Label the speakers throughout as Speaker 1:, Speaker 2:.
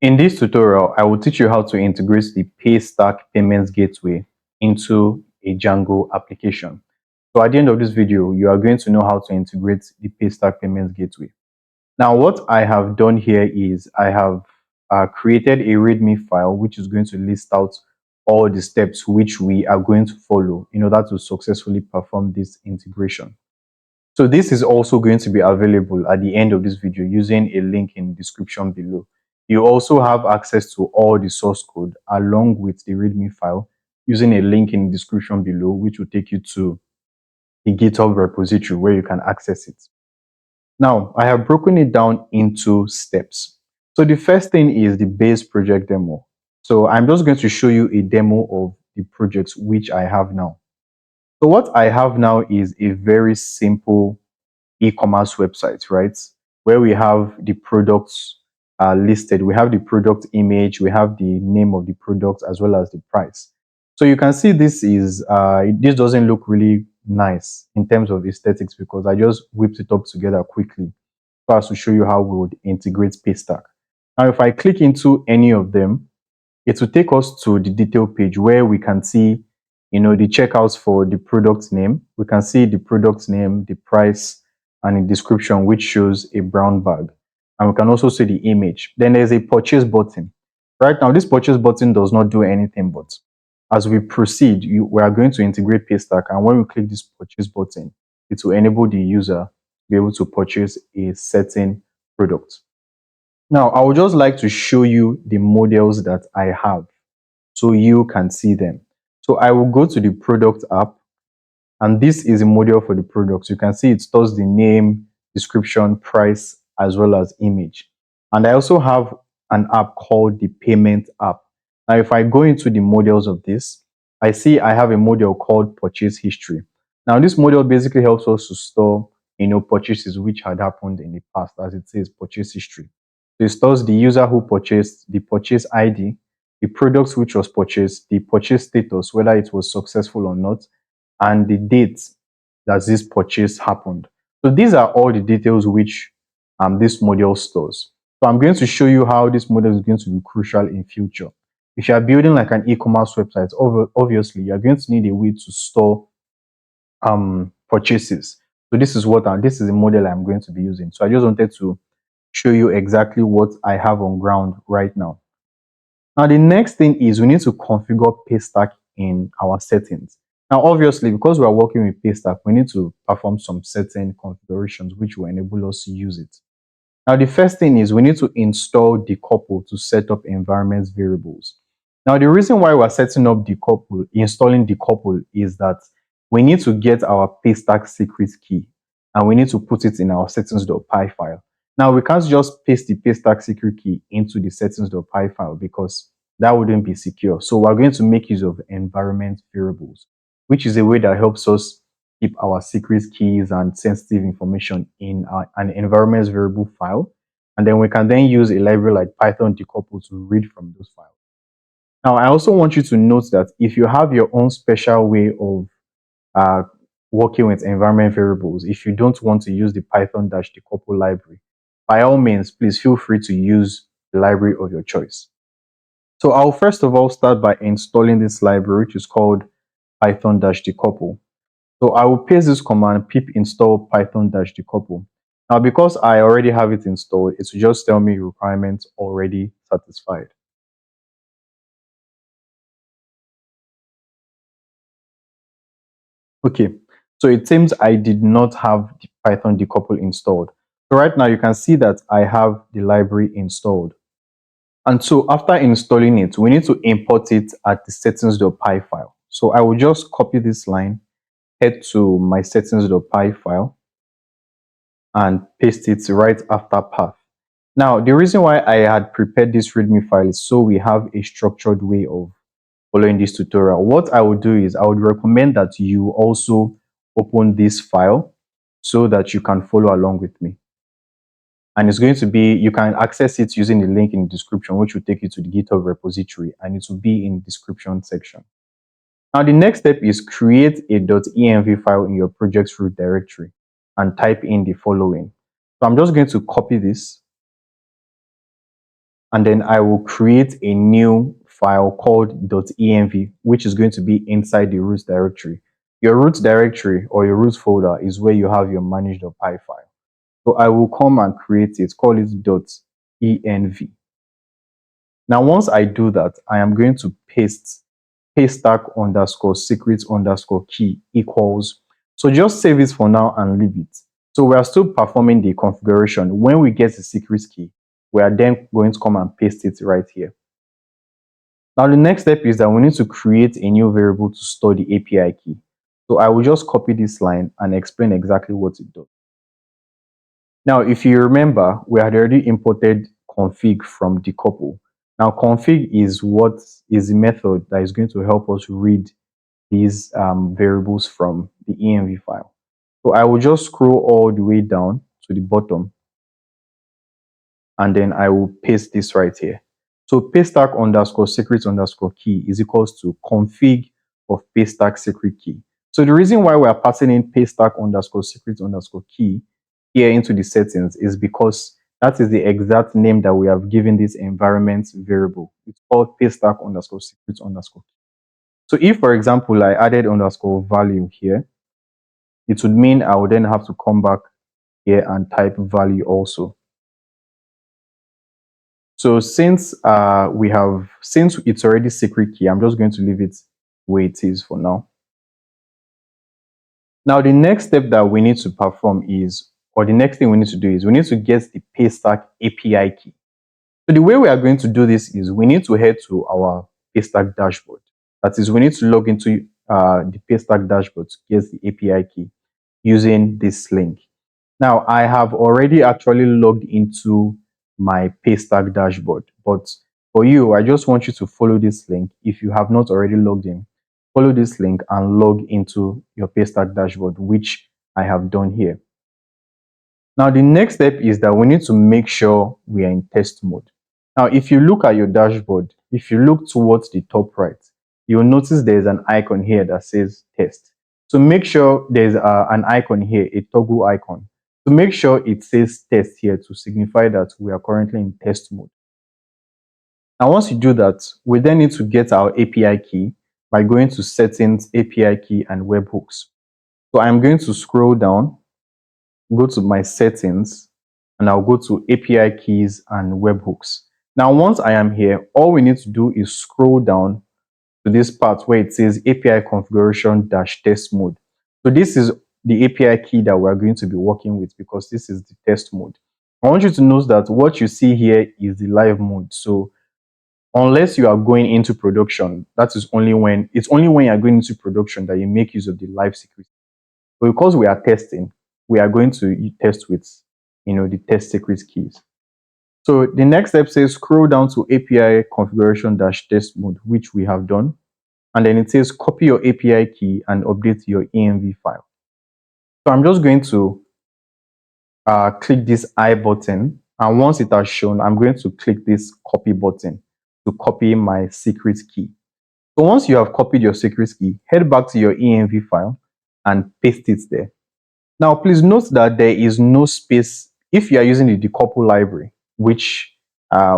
Speaker 1: In this tutorial, I will teach you how to integrate the Paystack payments gateway into a Django application. So at the end of this video, you are going to know how to integrate the Paystack payments gateway. Now, what I have done here is I have created a README file, which is going to list out all the steps which we are going to follow in order to successfully perform this integration. So this is also going to be available at the end of this video using a link in the description below. You also have access to all the source code along with the README file using a link in the description below, which will take you to the GitHub repository where you can access it. Now, I have broken it down into steps. So the first thing is the base project demo. So I'm just going to show you a demo of the projects which I have now. So what I have now is a very simple e-commerce website, right? Where we have the products listed. We have the product image, we have the name of the product as well as the price. So you can see this doesn't look really nice in terms of aesthetics because I just whipped it up together quickly so as to show you how we would integrate Paystack. Now, if I click into any of them, it will take us to the detail page where we can see, the checkouts for the product name. We can see the product name, the price, and a description which shows a brown bag. And we can also see the image. Then there's a purchase button. Right now, this purchase button does not do anything, but as we proceed, we are going to integrate Paystack. And when we click this purchase button, it will enable the user to be able to purchase a certain product. Now, I would just like to show you the models that I have so you can see them. So I will go to the product app, and this is a model for the products. You can see it stores the name, description, price, as well as image. And I also have an app called the payment app. Now, if I go into the models of this, I see I have a model called purchase history. Now, this model basically helps us to store, purchases which had happened in the past, as it says purchase history. So it stores the user who purchased, the purchase ID, the products which was purchased, the purchase status, whether it was successful or not, and the date that this purchase happened. So these are all the details which this model stores. So I'm going to show you how this model is going to be crucial in future. If you are building like an e-commerce website, obviously you're going to need a way to store purchases. So this is the model I'm going to be using. So I just wanted to show you exactly what I have on ground right now. Now, the next thing is we need to configure Paystack in our settings. Now, obviously, because we are working with Paystack, we need to perform some certain configurations which will enable us to use it. Now, the first thing is we need to install decouple to set up environment variables. Now, the reason why we're setting up decouple, installing decouple is that we need to get our Paystack secret key and we need to put it in our settings.py file. Now, we can't just paste the Paystack secret key into the settings.py file because that wouldn't be secure. So we're going to make use of environment variables, which is a way that helps us keep our secret keys and sensitive information in an environment variable file. And then we can then use a library like Python decouple to read from those files. Now, I also want you to note that if you have your own special way of uh, working with environment variables, if you don't want to use the Python-decouple library, by all means, please feel free to use the library of your choice. So I'll first of all start by installing this library, which is called Python-decouple. So I will paste this command pip install python-decouple. Now, because I already have it installed, it will just tell me requirements already satisfied. Okay, so it seems I did not have the Python decouple installed. So right now you can see that I have the library installed. And so after installing it, we need to import it at the settings.py file. So I will just copy this line, head to my settings.py file, and paste it right after path. Now, the reason why I had prepared this README file is so we have a structured way of following this tutorial. What I would do is I would recommend that you also open this file so that you can follow along with me. And it's going to be, you can access it using the link in the description, which will take you to the GitHub repository, and it will be in the description section. Now, the next step is create a .env file in your project's root directory and type in the following. So I'm just going to copy this and then I will create a new file called .env, which is going to be inside the root directory. Your root directory or your root folder is where you have your manage.py file. So I will come and create it, call it .env. Now, once I do that, I am going to paste paystack underscore secret underscore key equals. So just save it for now and leave it. So we are still performing the configuration. When we get the secret key, we are then going to come and paste it right here. Now, the next step is that we need to create a new variable to store the API key. So I will just copy this line and explain exactly what it does. Now, if you remember, we had already imported config from decouple. Now, config is what is the method that is going to help us read these variables from the env file. So I will just scroll all the way down to the bottom, and then I will paste this right here. So paystack underscore secret underscore key is equals to config of paystack secret key. So the reason why we are passing in paystack underscore secret underscore key here into the settings is because that is the exact name that we have given this environment variable. It's called paystack underscore secret underscore key. So if, for example, I added underscore value here, it would mean I would then have to come back here and type value also. So since it's already secret key, I'm just going to leave it where it is for now. Now the next step that we need to perform is, or the next thing we need to do is we need to get the Paystack API key. So the way we are going to do this is we need to head to our Paystack dashboard. That is, we need to log into the Paystack dashboard to get the API key using this link. Now, I have already actually logged into my Paystack dashboard, but for you, I just want you to follow this link. If you have not already logged in, follow this link and log into your Paystack dashboard, which I have done here. Now, the next step is that we need to make sure we are in test mode. Now, if you look at your dashboard, if you look towards the top right, you'll notice there's an icon here that says test. So make sure there's an icon here, a toggle icon. So make sure it says test here to signify that we are currently in test mode. Now, once you do that, we then need to get our API key by going to settings, API key, and webhooks. So I'm going to scroll down, go to my settings, and I'll go to API keys and webhooks. Now, once I am here, all we need to do is scroll down to this part where it says API configuration dash test mode. So this is the API key that we're going to be working with because this is the test mode. I want you to note that what you see here is the live mode. So unless you are going into production, that is only when you're going into production that you make use of the live security. But because we are testing, we are going to test with the test secret keys. So the next step says scroll down to API configuration dash test mode, which we have done. And then it says copy your API key and update your env file. So I'm just going to click this I button. And once it has shown, I'm going to click this copy button to copy my secret key. So once you have copied your secret key, head back to your env file and paste it there. Now, please note that there is no space if you are using the decouple library, which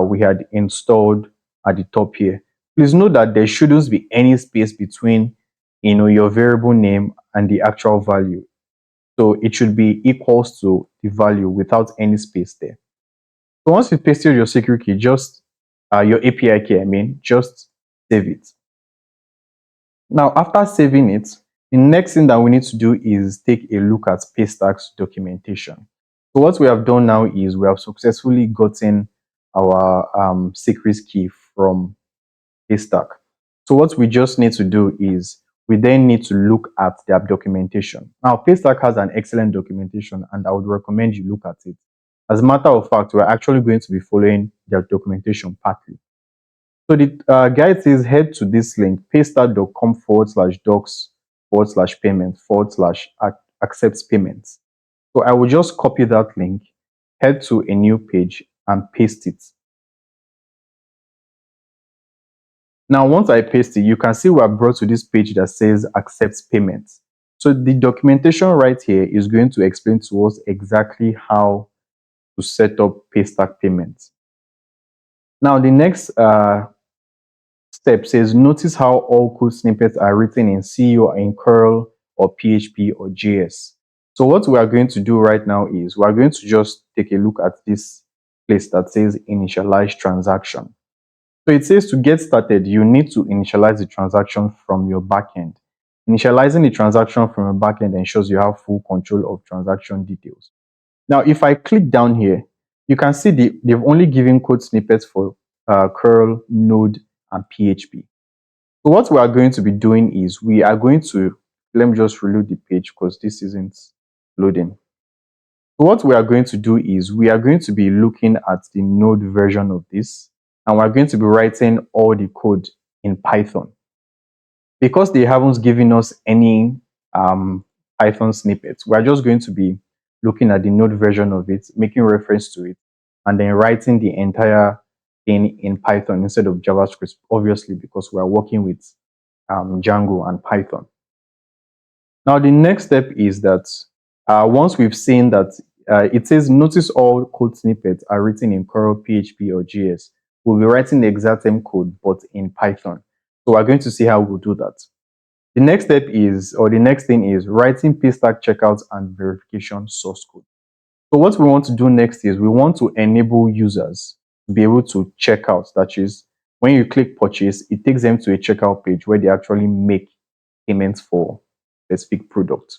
Speaker 1: we had installed at the top here. Please note that there shouldn't be any space between your variable name and the actual value. So it should be equals to the value without any space there. So once you pasted your secret key, just your API key, just save it. Now, after saving it, the next thing that we need to do is take a look at Paystack's documentation. So what we have done now is we have successfully gotten our secret key from Paystack. So what we just need to do is we then need to look at their documentation. Now, Paystack has an excellent documentation, and I would recommend you look at it. As a matter of fact, we're actually going to be following their documentation partly. So the guide says head to this link, paystack.com /docs /payment /accepts payments. So I will just copy that link, head to a new page and paste it. Now, once I paste it, you can see we are brought to this page that says accepts payments. So the documentation right here is going to explain to us exactly how to set up Paystack payments. Now, the next step says notice how all code snippets are written in C or in curl or PHP or JS. So what we are going to do right now is we are going to just take a look at this place that says initialize transaction. So it says to get started, you need to initialize the transaction from your backend. Initializing the transaction from your backend ensures you have full control of transaction details. Now, if I click down here, you can see they've only given code snippets for curl, node, and PHP. So what we are going to be doing is we are going to, let me just reload the page because this isn't loading. So what we are going to do is we are going to be looking at the node version of this, and we're going to be writing all the code in Python. Because they haven't given us any Python snippets, we're just going to be looking at the node version of it, making reference to it, and then writing the entire thing in Python instead of JavaScript, obviously, because we're working with Django and Python. Now, the next step is that once we've seen that it says notice all code snippets are written in Curl, PHP, or JS, we'll be writing the exact same code but in Python. So we're going to see how we'll do that. The next step is, or the next thing is writing Paystack checkouts and verification source code. So what we want to do next is we want to enable users to be able to check out. That is, when you click purchase, it takes them to a checkout page where they actually make payments for specific product.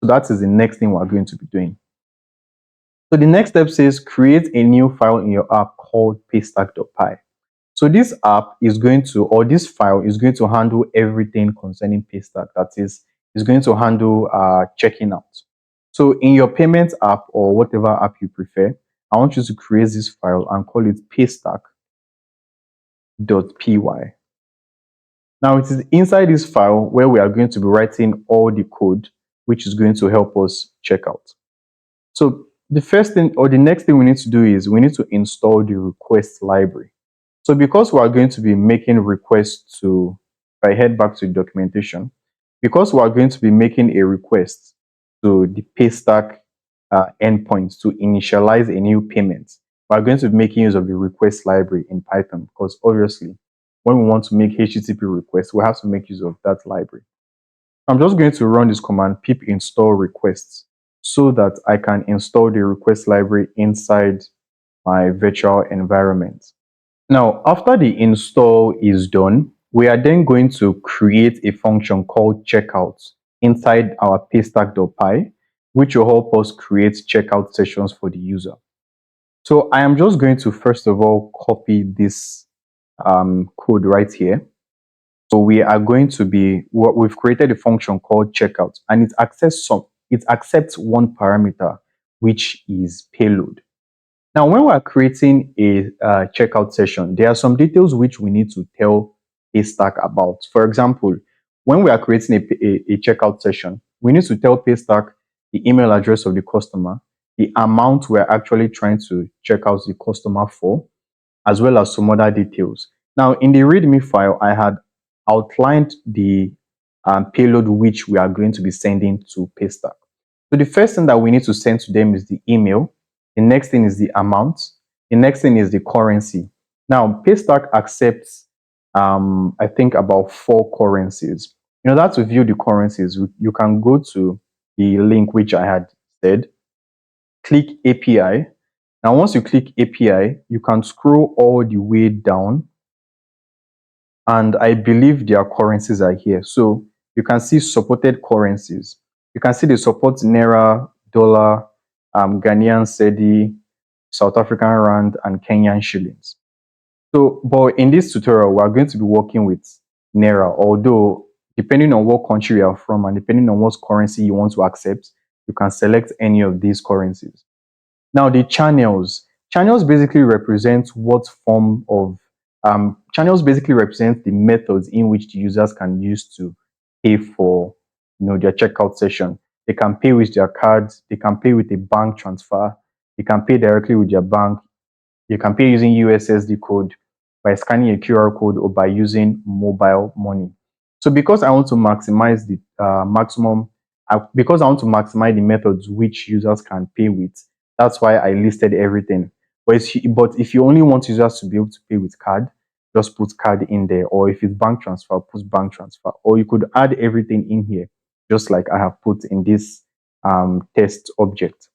Speaker 1: So that is the next thing we're going to be doing. So the next step says create a new file in your app called paystack.py. So this app is going to, or this file is going to handle everything concerning Paystack. That is going to handle checking out. So in your payments app or whatever app you prefer, I want you to create this file and call it paystack.py. Now it is inside this file where we are going to be writing all the code, which is going to help us check out. So the first thing or the next thing we need to do is we need to install the request library. So because we are going to be making requests to, if I head back to the documentation, because we are going to be making a request to the Paystack endpoint to initialize a new payment, we are going to be making use of the request library in Python because obviously when we want to make HTTP requests, we have to make use of that library. I'm just going to run this command pip install requests so that I can install the request library inside my virtual environment. Now, after the install is done, we are then going to create a function called checkout inside our paystack.py, which will help us create checkout sessions for the user. So I am just going to first of all copy this code right here. So we are going to be, we've created a function called checkout, and it accepts one parameter, which is payload. Now, when we're creating a checkout session, there are some details which we need to tell Paystack about. For example, when we are creating a checkout session, we need to tell Paystack the email address of the customer, the amount we're actually trying to check out the customer for, as well as some other details. Now, in the README file, I had outlined the payload which we are going to be sending to Paystack. So the first thing that we need to send to them is the email. The next thing is the amount. The next thing is the currency. Now, Paystack accepts, I think, about 4 currencies. In order to view the currencies, you can go to the link which I had said, click API. Now, once you click API, you can scroll all the way down, and I believe their currencies are here. So you can see supported currencies. You can see they support Naira, dollar, Ghanaian cedi, South African rand, and Kenyan shillings. So, but in this tutorial, we're going to be working with Naira, although depending on what country you are from and depending on what currency you want to accept, you can select any of these currencies. Now, the channels basically represent what form of channels basically represent the methods in which the users can use to pay for their checkout session. They can pay with their cards, they can pay with a bank transfer, they can pay directly with their bank, you can pay using USSD code, by scanning a QR code, or by using mobile money. So because I want to maximize the because I want to maximize the methods which users can pay with, that's why I listed everything. But if you only want users to be able to pay with card, just put card in there. Or if it's bank transfer, put bank transfer. Or you could add everything in here, just like I have put in this test object.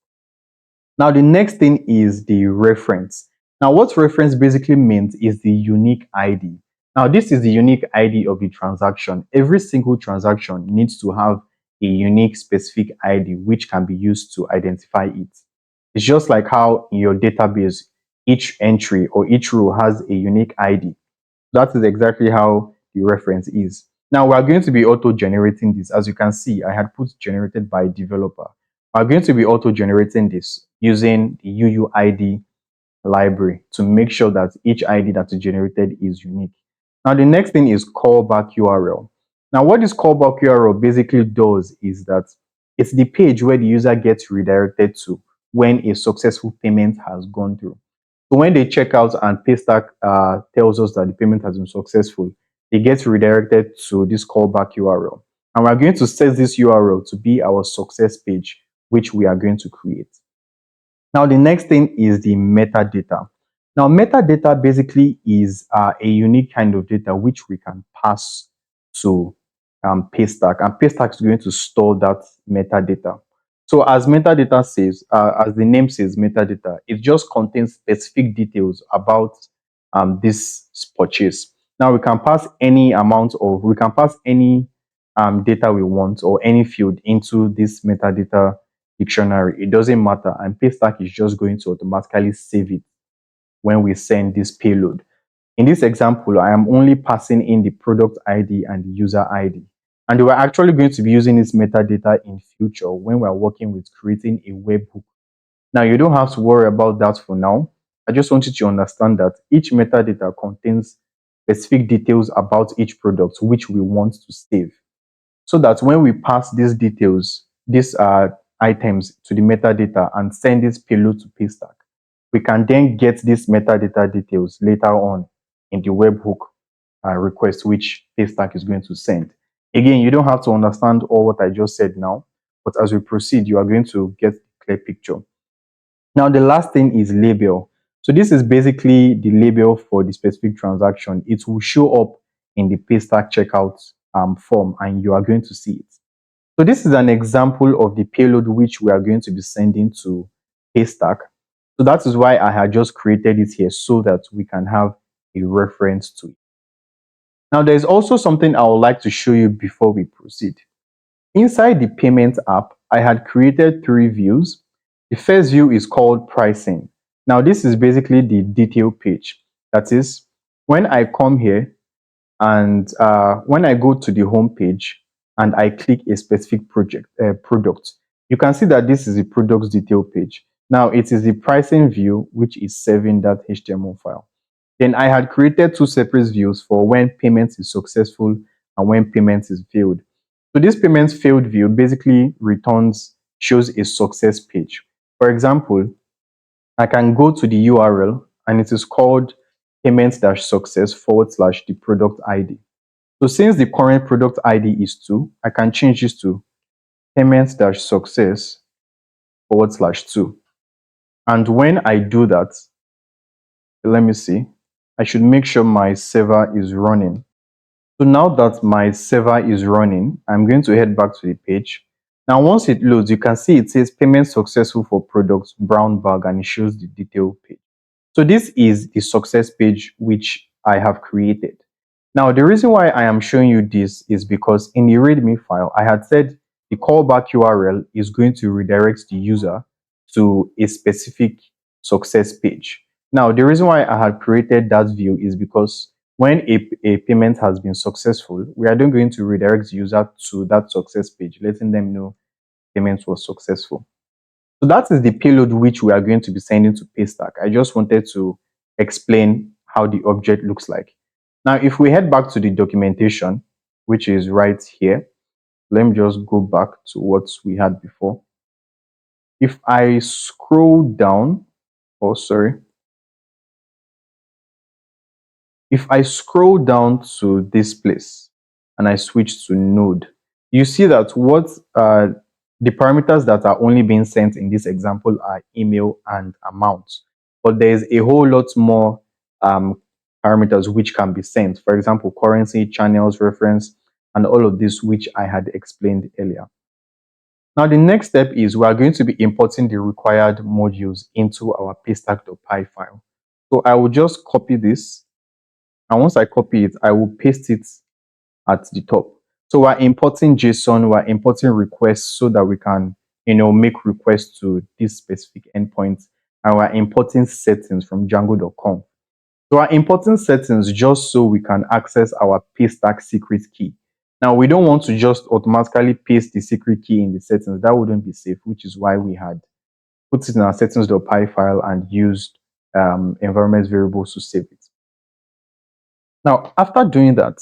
Speaker 1: Now, the next thing is the reference. Now, what reference basically means is the unique ID. Now, this is the unique ID of the transaction. Every single transaction needs to have a unique specific ID which can be used to identify it. It's just like how in your database, each entry or each row has a unique ID. That is exactly how the reference is. Now we are going to be auto-generating this. As you can see, I had put generated by developer. We're going to be auto-generating this using the UUID library to make sure that each ID that is generated is unique. Now the next thing is callback URL. Now what this callback URL basically does is that it's the page where the user gets redirected to when a successful payment has gone through. So when they check out and Paystack tells us that the payment has been successful, they get redirected to this callback URL. And we're going to set this URL to be our success page, which we are going to create. Now, the next thing is the metadata. Now, metadata basically is a unique kind of data which we can pass to Paystack, and Paystack is going to store that metadata. So, as metadata says, as the name says, metadata, it just contains specific details about this purchase. Now, we can pass any data we want or any field into this metadata dictionary. It doesn't matter, and Paystack is just going to automatically save it when we send this payload. In this example, I am only passing in the product ID and the user ID. And we're actually going to be using this metadata in future when we're working with creating a webhook. Now, you don't have to worry about that for now. I just want you to understand that each metadata contains specific details about each product which we want to save, so that when we pass these details, these items to the metadata and send this payload to Paystack, we can then get these metadata details later on in the webhook request which Paystack is going to send. Again, you don't have to understand all what I just said now, but as we proceed, you are going to get a clear picture. Now, the last thing is label. So this is basically the label for the specific transaction. It will show up in the Paystack checkout form, and you are going to see it. So this is an example of the payload which we are going to be sending to Paystack. So that is why I had just created it here so that we can have a reference to it. Now, there's also something I would like to show you before we proceed. Inside the payment app, I had created 3 views. The first view is called pricing. Now, this is basically the detail page. That is, when I come here and when I go to the home page and I click a specific product, you can see that this is the product's detail page. Now, it is the pricing view, which is saving that HTML file. Then I had created 2 separate views for when payment is successful and when payment is failed. So this payment failed view basically shows a success page. For example, I can go to the URL and it is called payment-success / the product ID. So since the current product ID is 2, I can change this to payment-success / 2. And when I do that, let me see, I should make sure my server is running. So now that my server is running, I'm going to head back to the page. Now, once it loads, you can see it says payment successful for products, brown bag, and it shows the detail page. So this is the success page which I have created. Now, the reason why I am showing you this is because in the README file, I had said the callback URL is going to redirect the user to a specific success page. Now, the reason why I had created that view is because when a payment has been successful, we are then going to redirect the user to that success page, letting them know payment was successful. So that is the payload which we are going to be sending to Paystack. I just wanted to explain how the object looks like. Now, if we head back to the documentation, which is right here, let me just go back to what we had before. If I scroll down, oh, sorry. If I scroll down to this place and I switch to node, you see that the parameters that are only being sent in this example are email and amount. but there's a whole lot more um, parameters which can be sent. For example, currency, channels, reference, and all of this, which I had explained earlier. Now, the next step is we are going to be importing the required modules into our paystack.py file. So I will just copy this, and once I copy it, I will paste it at the top. So we're importing JSON, we're importing requests so that we can, make requests to this specific endpoint, and we're importing settings from Django.com. So we're importing settings just so we can access our paystack secret key. Now, we don't want to just automatically paste the secret key in the settings. That wouldn't be safe, which is why we had put it in our settings.py file and used environment variables to save it. Now, after doing that,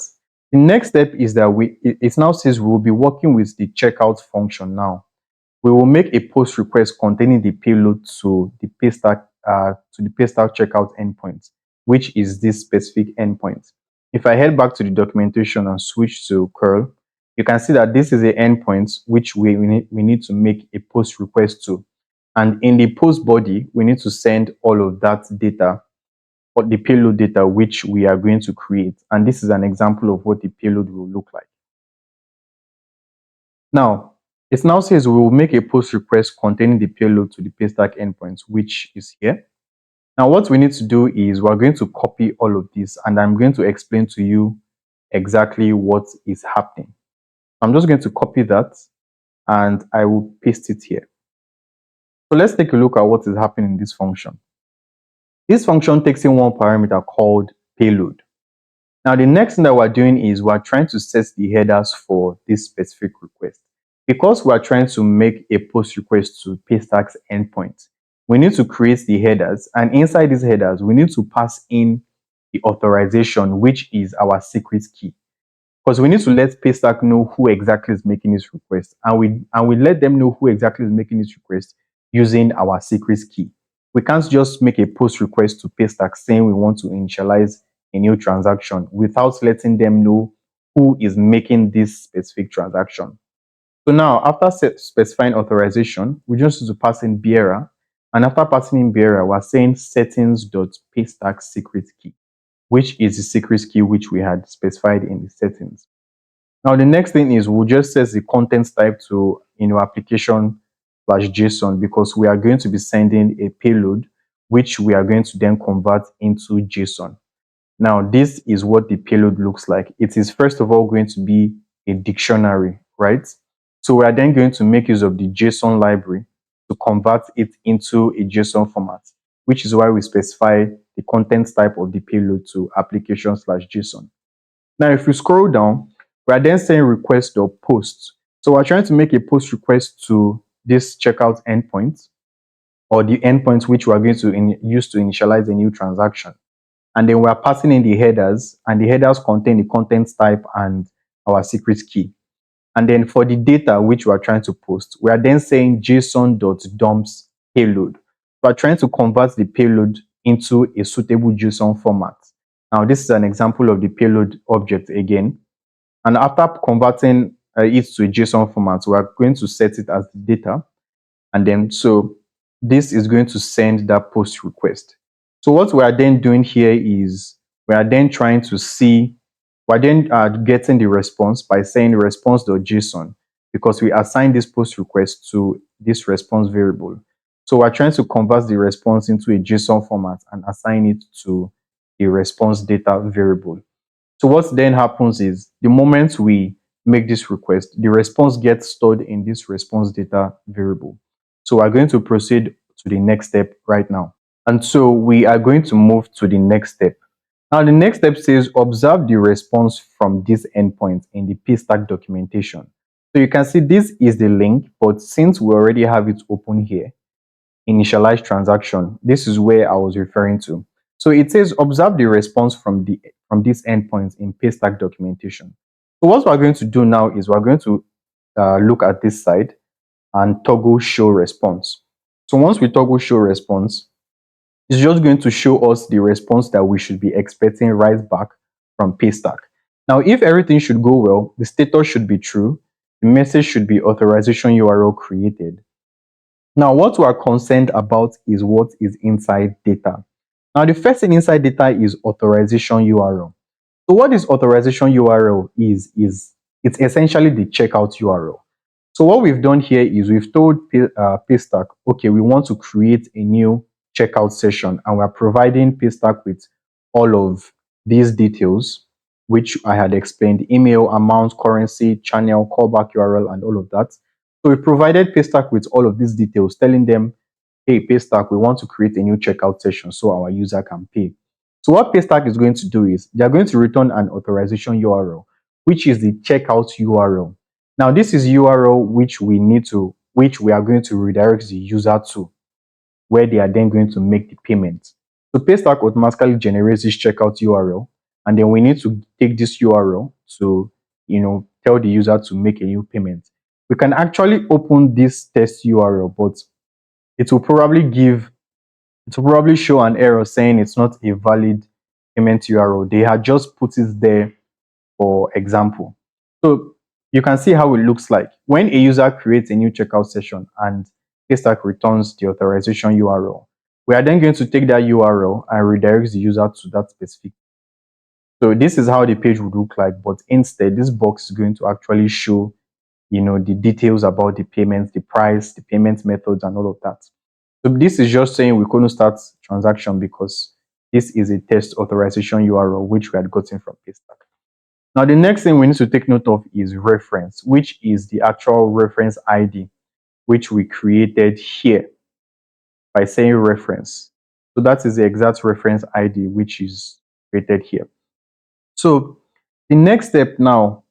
Speaker 1: the next step is that it now says we will be working with the checkout function now. We will make a post request containing the payload to the paystack checkout endpoint, which is this specific endpoint. If I head back to the documentation and switch to curl, you can see that this is a endpoint which we need to make a post request to. And in the post body, we need to send all of that data, or the payload data which we are going to create. And this is an example of what the payload will look like. Now, it now says we will make a post request containing the payload to the paystack endpoint, which is here. Now, what we need to do is we're going to copy all of this, and I'm going to explain to you exactly what is happening. I'm just going to copy that and I will paste it here. So let's take a look at what is happening in this function. This function takes in one parameter called payload. Now, the next thing that we're doing is we're trying to set the headers for this specific request. Because we're trying to make a post request to Paystack's endpoint, we need to create the headers, and inside these headers, we need to pass in the authorization, which is our secret key. Because we need to let Paystack know who exactly is making this request, and we let them know who exactly is making this request using our secret key. We can't just make a post request to Paystack saying we want to initialize a new transaction without letting them know who is making this specific transaction. So now, after specifying authorization, we just need to pass in bearer, and after passing in bearer, we're saying settings.paystack secret key, which is the secret key which we had specified in the settings. Now, the next thing is we'll just set the content type to application/JSON, because we are going to be sending a payload which we are going to then convert into JSON. Now, this is what the payload looks like. It is first of all going to be a dictionary, right? So we are then going to make use of the JSON library to convert it into a JSON format, which is why we specify the content type of the payload to application/JSON. Now, if you scroll down, we are then saying request.post. So we're trying to make a post request to this checkout endpoint, or the endpoint which we are going to use to initialize a new transaction. And then we're passing in the headers, and the headers contain the content type and our secret key. And then for the data which we are trying to post, we are then saying json.dumps payload. We're trying to convert the payload into a suitable JSON format. Now, this is an example of the payload object again. And after converting it to a JSON format, we are going to set it as the data. And then, so this is going to send that post request. So what we are then doing here is we are then trying to see, we're then getting the response by saying response.json, because we assign this post request to this response variable. So we're trying to convert the response into a JSON format and assign it to a response data variable. So what then happens is the moment we make this request, the response gets stored in this response data variable. So we're going to proceed to the next step right now. And so we are going to move to the next step. Now, the next step says observe the response from this endpoint in the paystack documentation. So you can see this is the link, but since we already have it open here, initialize transaction, this is where I was referring to. So it says observe the response from this endpoint in paystack documentation. So what we're going to do now is we're going to look at this side and toggle show response. So once we toggle show response, it's just going to show us the response that we should be expecting right back from Paystack. Now, if everything should go well, the status should be true, the message should be authorization URL created, Now, what we are concerned about is what is inside data. Now, the first thing inside data is authorization URL. So what this authorization URL is it's essentially the checkout URL. So what we've done here is we've told Paystack, okay, we want to create a new checkout session, and we're providing Paystack with all of these details, which I had explained: email, amount, currency, channel, callback URL, and all of that. So we provided Paystack with all of these details, telling them, hey, Paystack, we want to create a new checkout session so our user can pay. So what Paystack is going to do is they're going to return an authorization URL, which is the checkout URL. Now, this is URL which we are going to redirect the user to, where they are then going to make the payment. So Paystack automatically generates this checkout URL, and then we need to take this URL to, tell the user to make a new payment. We can actually open this test URL, but it will probably give it will probably show an error saying it's not a valid payment URL. They had just put it there for example. So you can see how it looks like when a user creates a new checkout session and Paystack returns the authorization URL. We are then going to take that URL and redirect the user to that specific. So this is how the page would look like, but instead this box is going to actually show, the details about the payments, the price, the payment methods, and all of that. So this is just saying we couldn't start transaction because this is a test authorization URL which we had gotten from Paystack. Now, the next thing we need to take note of is reference, which is the actual reference ID, which we created here by saying reference. So that is the exact reference ID which is created here. So the next step now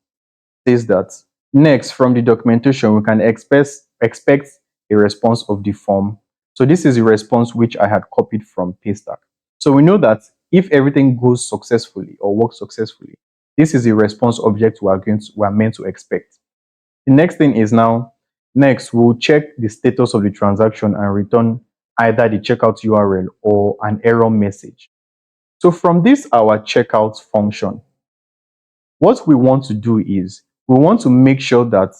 Speaker 1: says that next from the documentation, we can expect a response of the form. So this is a response which I had copied from Paystack. So we know that if everything goes successfully or works successfully, this is a response object we are meant to expect. The next thing is now, next we'll check the status of the transaction and return either the checkout URL or an error message. So from this our checkout function, what we want to do is we want to make sure that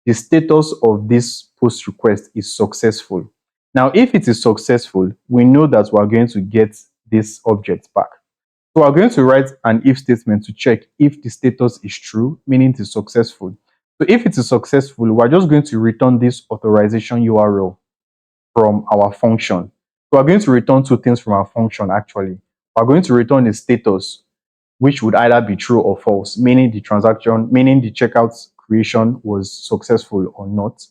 Speaker 1: the status of this post request is successful. Now, if it is successful, we know that we are going to get this object back. So we're going to write an if statement to check if the status is true, meaning it is successful. So if it is successful, we're just going to return this authorization URL from our function. So we're going to return two things from our function actually. We're going to return the status, which would either be true or false, meaning the checkout creation was successful or not.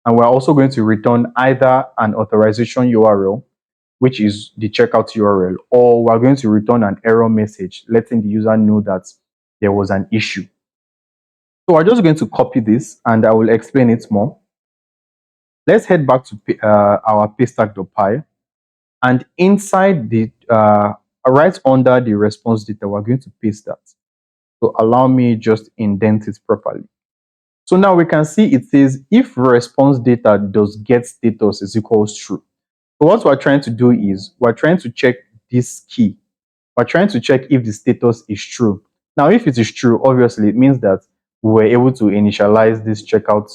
Speaker 1: And we're also going to return either an authorization URL, which is the checkout URL, or we're going to return an error message letting the user know that there was an issue. So we're just going to copy this and I will explain it more. Let's head back to our paystack.py, and inside the right under the response data, we're going to paste that. So allow me just indent it properly. So now we can see it says if response data does get status is equals true. So what we're trying to do is we're trying to check this key. We're trying to check if the status is true. Now, if it is true, obviously it means that we were able to initialize this checkout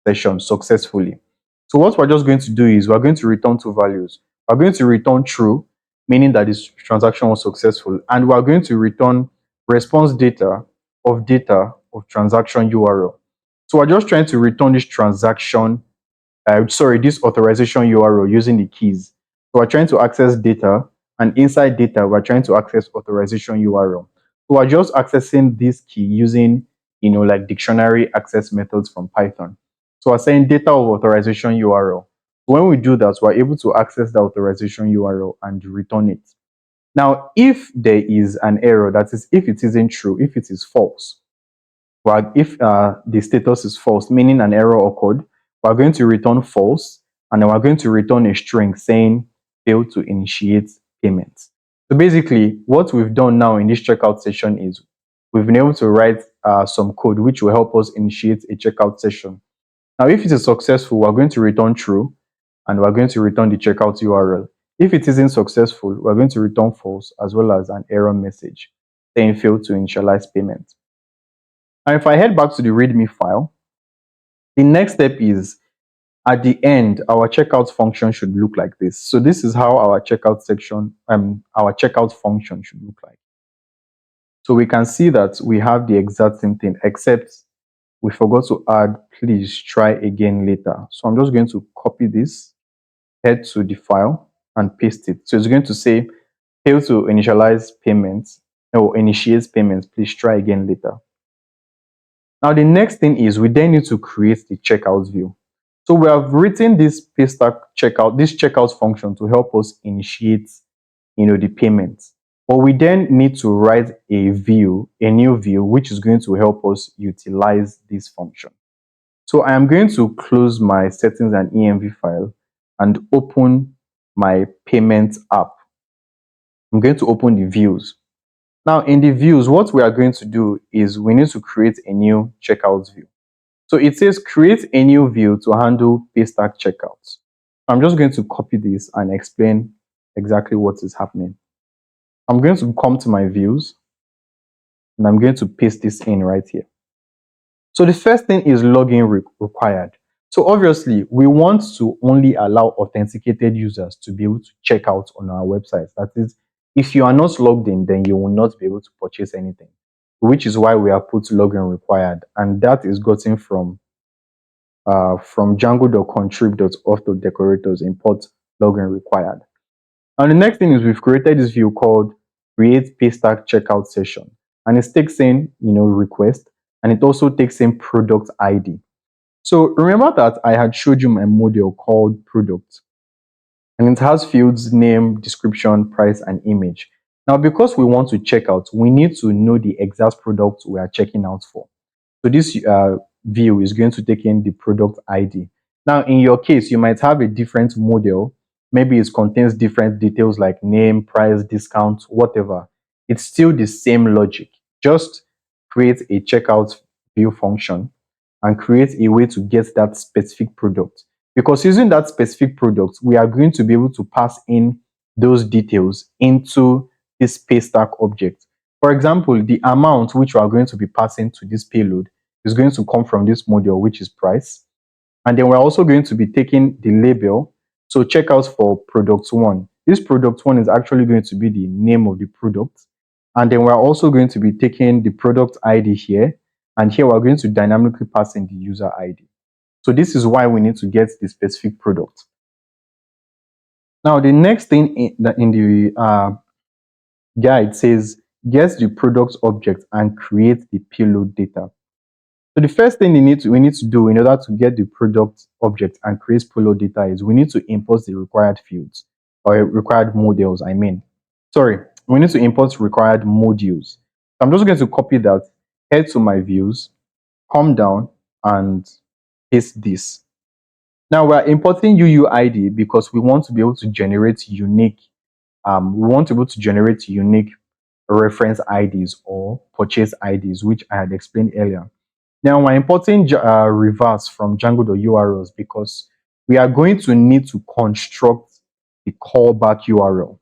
Speaker 1: session successfully. So what we're just going to do is we're going to return two values. We're going to return true, meaning that this transaction was successful, and we're going to return response data of transaction URL. So we're just trying to return this this authorization URL using the keys. So we're trying to access data, and inside data, we're trying to access authorization URL. So we're just accessing this key using, like dictionary access methods from Python. So we're saying data of authorization URL. When we do that, we're able to access the authorization URL and return it. Now, if there is an error, that is, if it isn't true, if it is false, well, if the status is false, meaning an error occurred, we're going to return false, and then we're going to return a string saying fail to initiate payment. So basically, what we've done now in this checkout session is we've been able to write some code which will help us initiate a checkout session. Now, if it is successful, we're going to return true, and we're going to return the checkout URL. If it isn't successful, we're going to return false as well as an error message saying fail to initialize payment. Now, if I head back to the README file, the next step is At the end, our checkout function should look like this. So this is how our checkout section, our checkout function should look like. So we can see that we have the exact same thing, except we forgot to add please try again later. So I'm just going to copy this, head to the file and paste it. So it's going to say fail to initialize payments or initiates payments, please try again later. Now the next thing is we then need to create the checkout view. So we have written this Paystack checkout, this checkout function to help us initiate, the payments. But we then need to write a view, a new view, which is going to help us utilize this function. So I am going to close my settings and env file and open my payments app. I'm going to open the views. Now in the views, what we are going to do is we need to create a new checkout view. So it says create a new view to handle Paystack checkouts. I'm just going to copy this and explain exactly what is happening. I'm going to come to my views and I'm going to paste this in right here. So the first thing is login required. So obviously we want to only allow authenticated users to be able to check out on our website. That is, if you are not logged in, then you will not be able to purchase anything, which is why we have put login required. And that is gotten from django.contrib.auth.decorators import login required. And the next thing is we've created this view called create Paystack checkout session. And it takes in, request, and it also takes in product ID. So remember that I had showed you my model called product, and it has fields name, description, price, and image. Now, because we want to check out, we need to know the exact product we are checking out for. So this view is going to take in the product ID. Now, in your case, you might have a different model. Maybe it contains different details like name, price, discount, whatever. It's still the same logic. Just create a checkout view function and create a way to get that specific product. Because using that specific product, we are going to be able to pass in those details into this Paystack object. For example, the amount which we are going to be passing to this payload is going to come from this module, which is price. And then we're also going to be taking the label. So check out for product one. This product one is actually going to be the name of the product. And then we're also going to be taking the product ID here. And here we're going to dynamically pass in the user ID. So this is why we need to get the specific product. Now, the next thing in the guide says, get the product object and create the payload data. So the first thing we need to do in order to get the product object and create payload data is we need to import the required fields or required modules. We need to import required modules. So I'm just going to copy that, head to my views, come down and paste this. Now we're importing UUID because we want to be able to generate unique. We want to be able to generate unique reference IDs or purchase IDs, which I had explained earlier. Now we're importing reverse from Django.urls because we are going to need to construct the callback URL.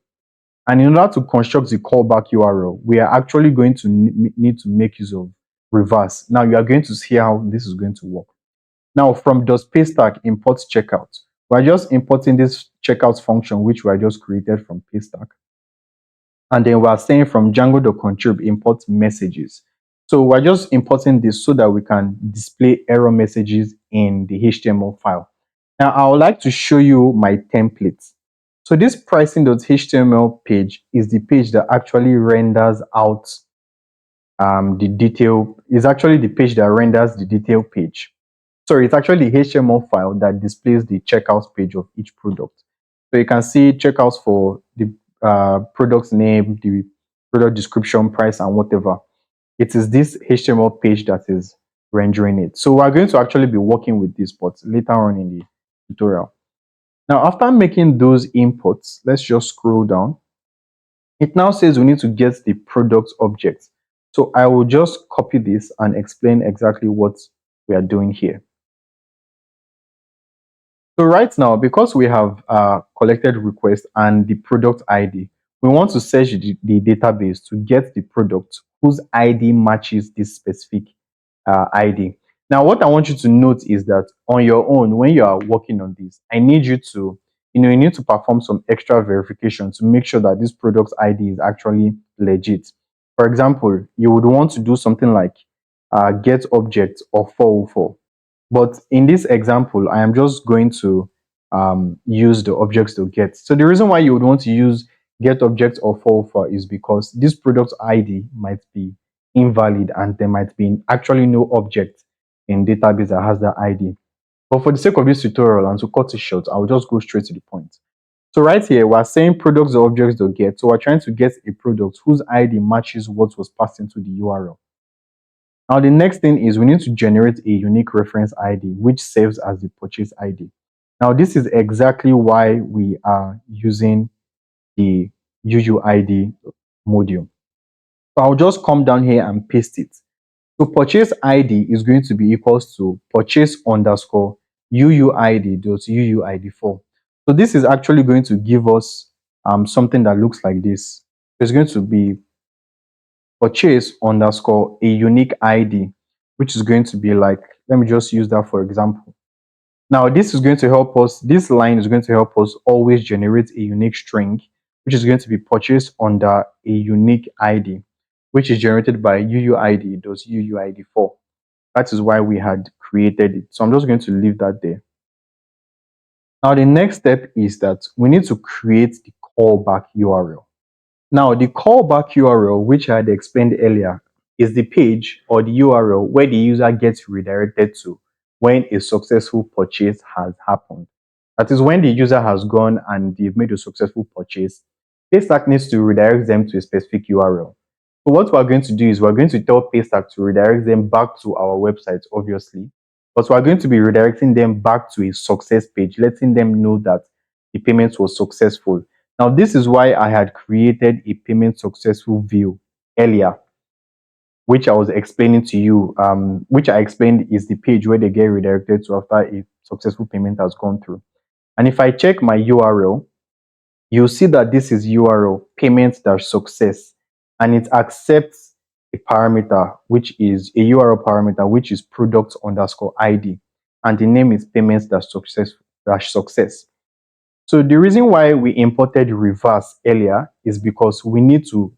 Speaker 1: And in order to construct the callback URL, we are actually going to need to make use of reverse. Now you are going to see how this is going to work. Now from .paystack import checkout, we're just importing this checkout function which we just created from Paystack. And then we're saying from Django.contrib import messages. So we're just importing this so that we can display error messages in the HTML file. Now I would like to show you my templates. So this pricing.html page is the page that actually renders out the detail, is actually the page that renders the detail page. Sorry, it's actually the HTML file that displays the checkout page of each product. So you can see checkouts for the product's name, the product description, price, and whatever. It is this HTML page that is rendering it. So we're going to actually be working with this, but later on in the tutorial. Now, after making those inputs, let's just scroll down. It now says we need to get the product object. So I will just copy this and explain exactly what we are doing here. So right now, because we have collected request and the product ID, we want to search the database to get the product whose ID matches this specific ID. Now, what I want you to note is that on your own, when you are working on this, I need you to, you need to perform some extra verification to make sure that this product ID is actually legit. For example, you would want to do something like get object of 404. But in this example, I am just going to use the objects to get. So the reason why you would want to use get object of 404 is because this product ID might be invalid and there might be actually no object in database that has that ID. But for the sake of this tutorial and to cut it short, I'll just go straight to the point. So right here, we're saying products or objects to get. So we're trying to get a product whose ID matches what was passed into the URL. Now, the next thing is we need to generate a unique reference ID, which serves as the purchase ID. Now, this is exactly why we are using the UUID module. So I'll just come down here and paste it. So purchase ID is going to be equals to purchase underscore UUID dot UUID4. So this is actually going to give us something that looks like this. It's going to be purchase underscore a unique ID, which is going to be like, let me just use that for example. Now, this is going to help us, this line is going to help us always generate a unique string, which is going to be purchased under a unique ID, which is generated by UUID, those UUID4. That is why we had created it. So I'm just going to leave that there. Now, the next step is that we need to create the callback URL. Now, the callback URL, which I had explained earlier, is the page or the URL where the user gets redirected to when a successful purchase has happened. That is when the user has gone and they've made a successful purchase, Paystack needs to redirect them to a specific URL. So what we're going to do is we're going to tell Paystack to redirect them back to our website, obviously, but we're going to be redirecting them back to a success page, letting them know that the payment was successful. Now, this is why I had created a payment successful view earlier, which I was explaining to you, which I explained is the page where they get redirected to after a successful payment has gone through. And if I check my URL, you'll see that this is URL payment-success, and it accepts a parameter, which is a URL parameter, which is product underscore ID, and the name is payments-success. So the reason why we imported reverse earlier is because we need to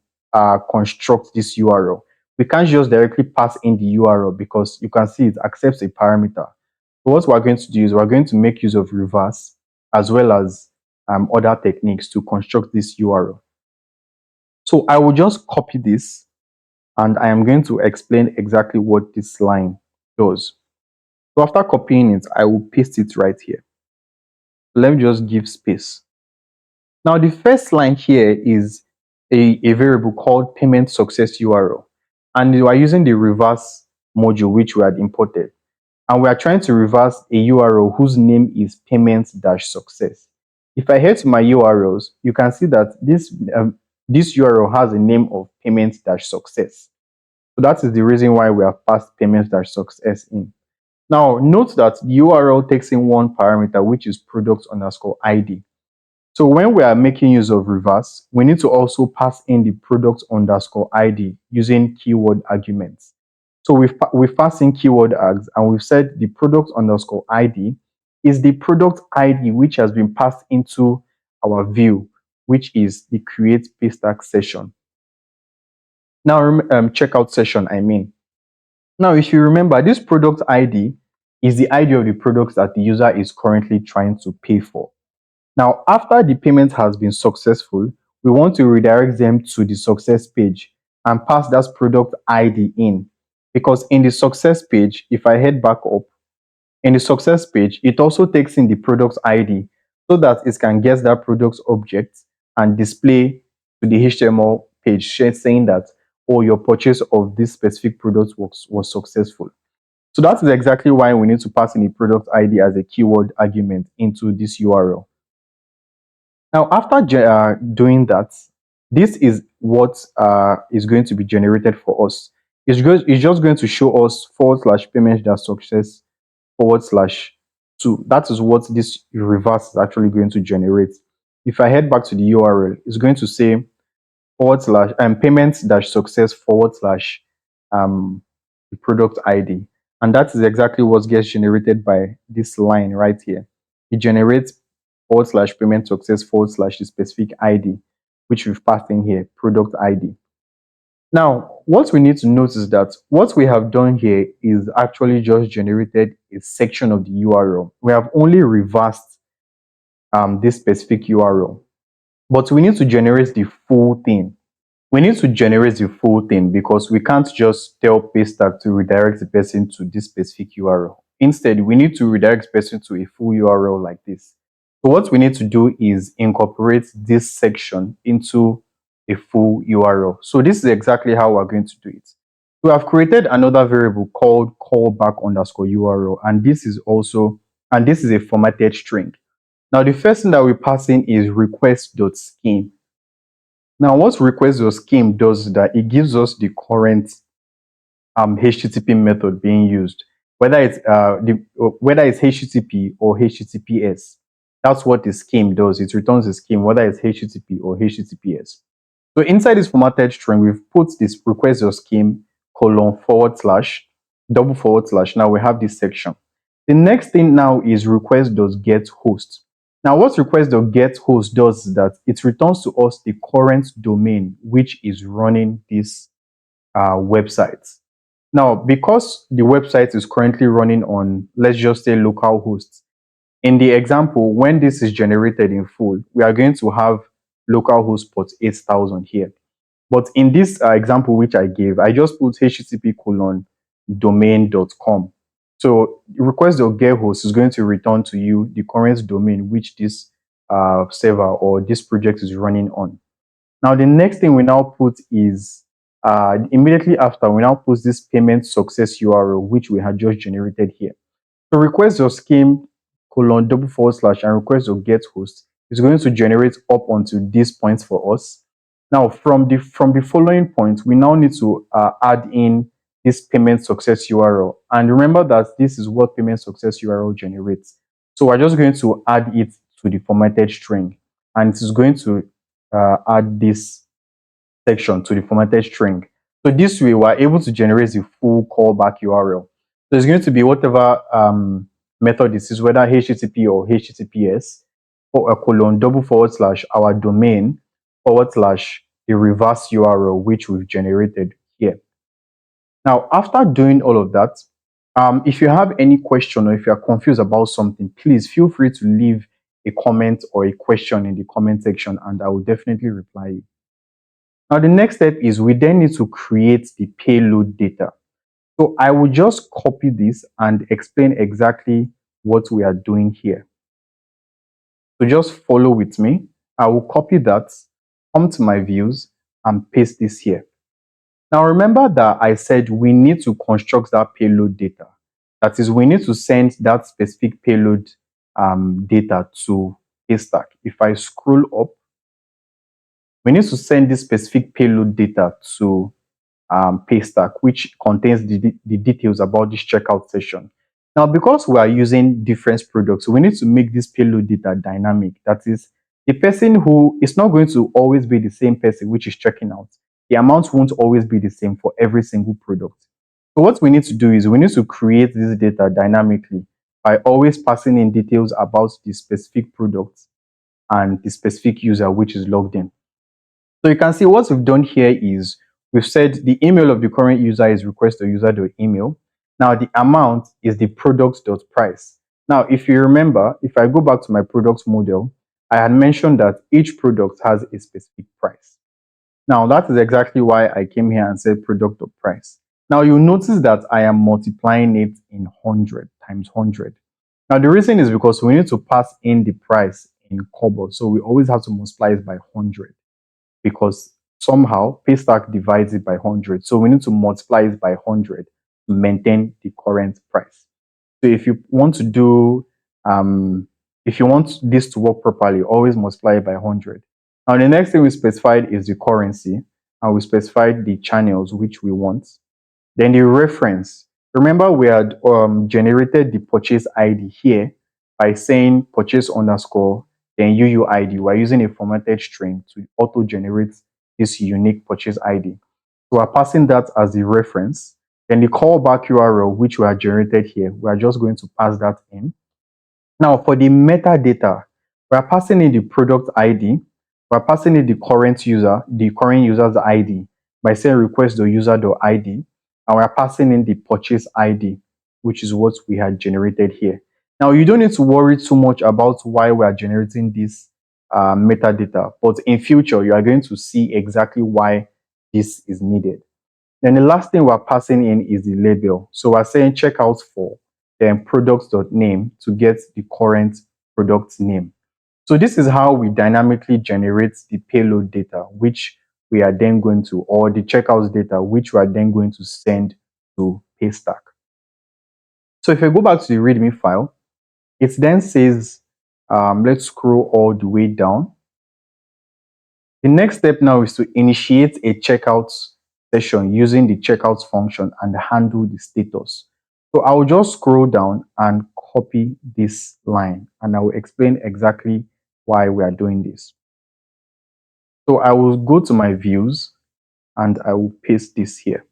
Speaker 1: construct this URL. We can't just directly pass in the URL because you can see it accepts a parameter. So what we're going to do is we're going to make use of reverse as well as other techniques to construct this URL. So I will just copy this and I am going to explain exactly what this line does. So after copying it, I will paste it right here. Let me just give space. Now, the first line here is a variable called payment success URL. And we are using the reverse module which we had imported. And we are trying to reverse a URL whose name is payment-success. If I head to my URLs, you can see that this URL has a name of payment-success. So that is the reason why we have passed payment-success in. Now, note that the URL takes in one parameter, which is product underscore ID. So when we are making use of reverse, we need to also pass in the product underscore ID using keyword arguments. So we've passed in keyword args and we've said the product underscore ID is the product ID which has been passed into our view, which is the create paystack session. Now, checkout session, I mean. Now, if you remember, this product ID is the ID of the products that the user is currently trying to pay for. Now, after the payment has been successful, we want to redirect them to the success page and pass that product ID in. Because in the success page, if I head back up, in the success page, it also takes in the product ID so that it can get that product object and display to the HTML page saying that, oh, your purchase of this specific product was successful. So that is exactly why we need to pass in the product ID as a keyword argument into this URL. Now, after doing that, this is what is going to be generated for us. It's just going to show us /payment-success /2. That is what this reverse is actually going to generate. If I head back to the URL, it's going to say /payment-success / the product ID. And that is exactly what gets generated by this line right here. It generates forward slash payment success forward slash the specific ID, which we've passed in here, product ID. Now, what we need to notice is that what we have done here is actually just generated a section of the URL. We have only reversed this specific URL, but we need to generate the full thing. We need to generate the full thing because we can't just tell Paystack to redirect the person to this specific URL. Instead, we need to redirect the person to a full URL like this. So what we need to do is incorporate this section into a full URL. So this is exactly how we're going to do it. We have created another variable called callback underscore URL, and this is a formatted string. Now the first thing that we pass in is request.scheme. Now, what request.scheme does is that it gives us the current HTTP method being used, whether it's HTTP or HTTPS. That's what the scheme does. It returns the scheme whether it's HTTP or HTTPS. So inside this formatted string, we've put this request.scheme colon forward slash double forward slash. Now we have this section. The next thing now is request.getHost. Now, what request.getHost does is that it returns to us the current domain which is running this website. Now, because the website is currently running on, let's just say, localhost, in the example, when this is generated in full, we are going to have localhost port 8000 here. But in this example which I gave, I just put http colon domain.com. So request.getHost is going to return to you the current domain which this server or this project is running on. Now, the next thing we now put is immediately after, we now put this payment success URL which we had just generated here. So request.scheme colon double forward slash and request.getHost is going to generate up onto these points for us. Now, from the following point, we now need to add in this payment success URL. And remember that this is what payment success URL generates. So we're just going to add it to the formatted string. And it is going to add this section to the formatted string. So this way, we're able to generate the full callback URL. So it's going to be whatever method this is, whether HTTP or HTTPS, or a colon double forward slash our domain forward slash the reverse URL which we've generated here. Now, after doing all of that, if you have any question or if you are confused about something, please feel free to leave a comment or a question in the comment section and I will definitely reply you. Now, the next step is we then need to create the payload data. So I will just copy this and explain exactly what we are doing here. So just follow with me. I will copy that, come to my views and paste this here. Now remember that I said we need to construct that payload data. That is, we need to send that specific payload data to Paystack. If I scroll up, we need to send this specific payload data to Paystack, which contains the details about this checkout session. Now, because we are using different products, we need to make this payload data dynamic. That is, the person who is not going to always be the same person which is checking out. The amount won't always be the same for every single product. So what we need to do is we need to create this data dynamically by always passing in details about the specific product and the specific user which is logged in. So you can see what we've done here is we've said the email of the current user is request.user.email. Now the amount is the product.price. Now, if you remember, if I go back to my products model, I had mentioned that each product has a specific price. Now that is exactly why I came here and said product.price. Now you'll notice that I am multiplying it in 100 times 100. Now the reason is because we need to pass in the price in kobo. So we always have to multiply it by 100. Because somehow Paystack divides it by 100. So we need to multiply it by 100 to maintain the current price. So if you want to do, if you want this to work properly, always multiply it by 100. Now, the next thing we specified is the currency, and we specified the channels which we want. Then the reference. Remember, we had generated the purchase ID here by saying purchase underscore then UUID. We're using a formatted string to auto generate this unique purchase ID. So we're passing that as the reference. Then the callback URL, which we are generated here, we are just going to pass that in. Now, for the metadata, we are passing in the product ID, we are passing in the current user's ID by saying request.user.id, and we are passing in the purchase ID, which is what we had generated here. Now, you don't need to worry too much about why we are generating this metadata, but in future, you are going to see exactly why this is needed. Then the last thing we're passing in is the label. So we're saying checkout for, then products.name to get the current product name. So this is how we dynamically generate the payload data, which we are then going to, or the checkouts data, which we are then going to send to Paystack. So if I go back to the README file, it then says, let's scroll all the way down. The next step now is to initiate a checkout session using the checkouts function and handle the status. So I'll just scroll down and copy this line, and I will explain exactly why we are doing this. So I will go to my views and I will paste this here.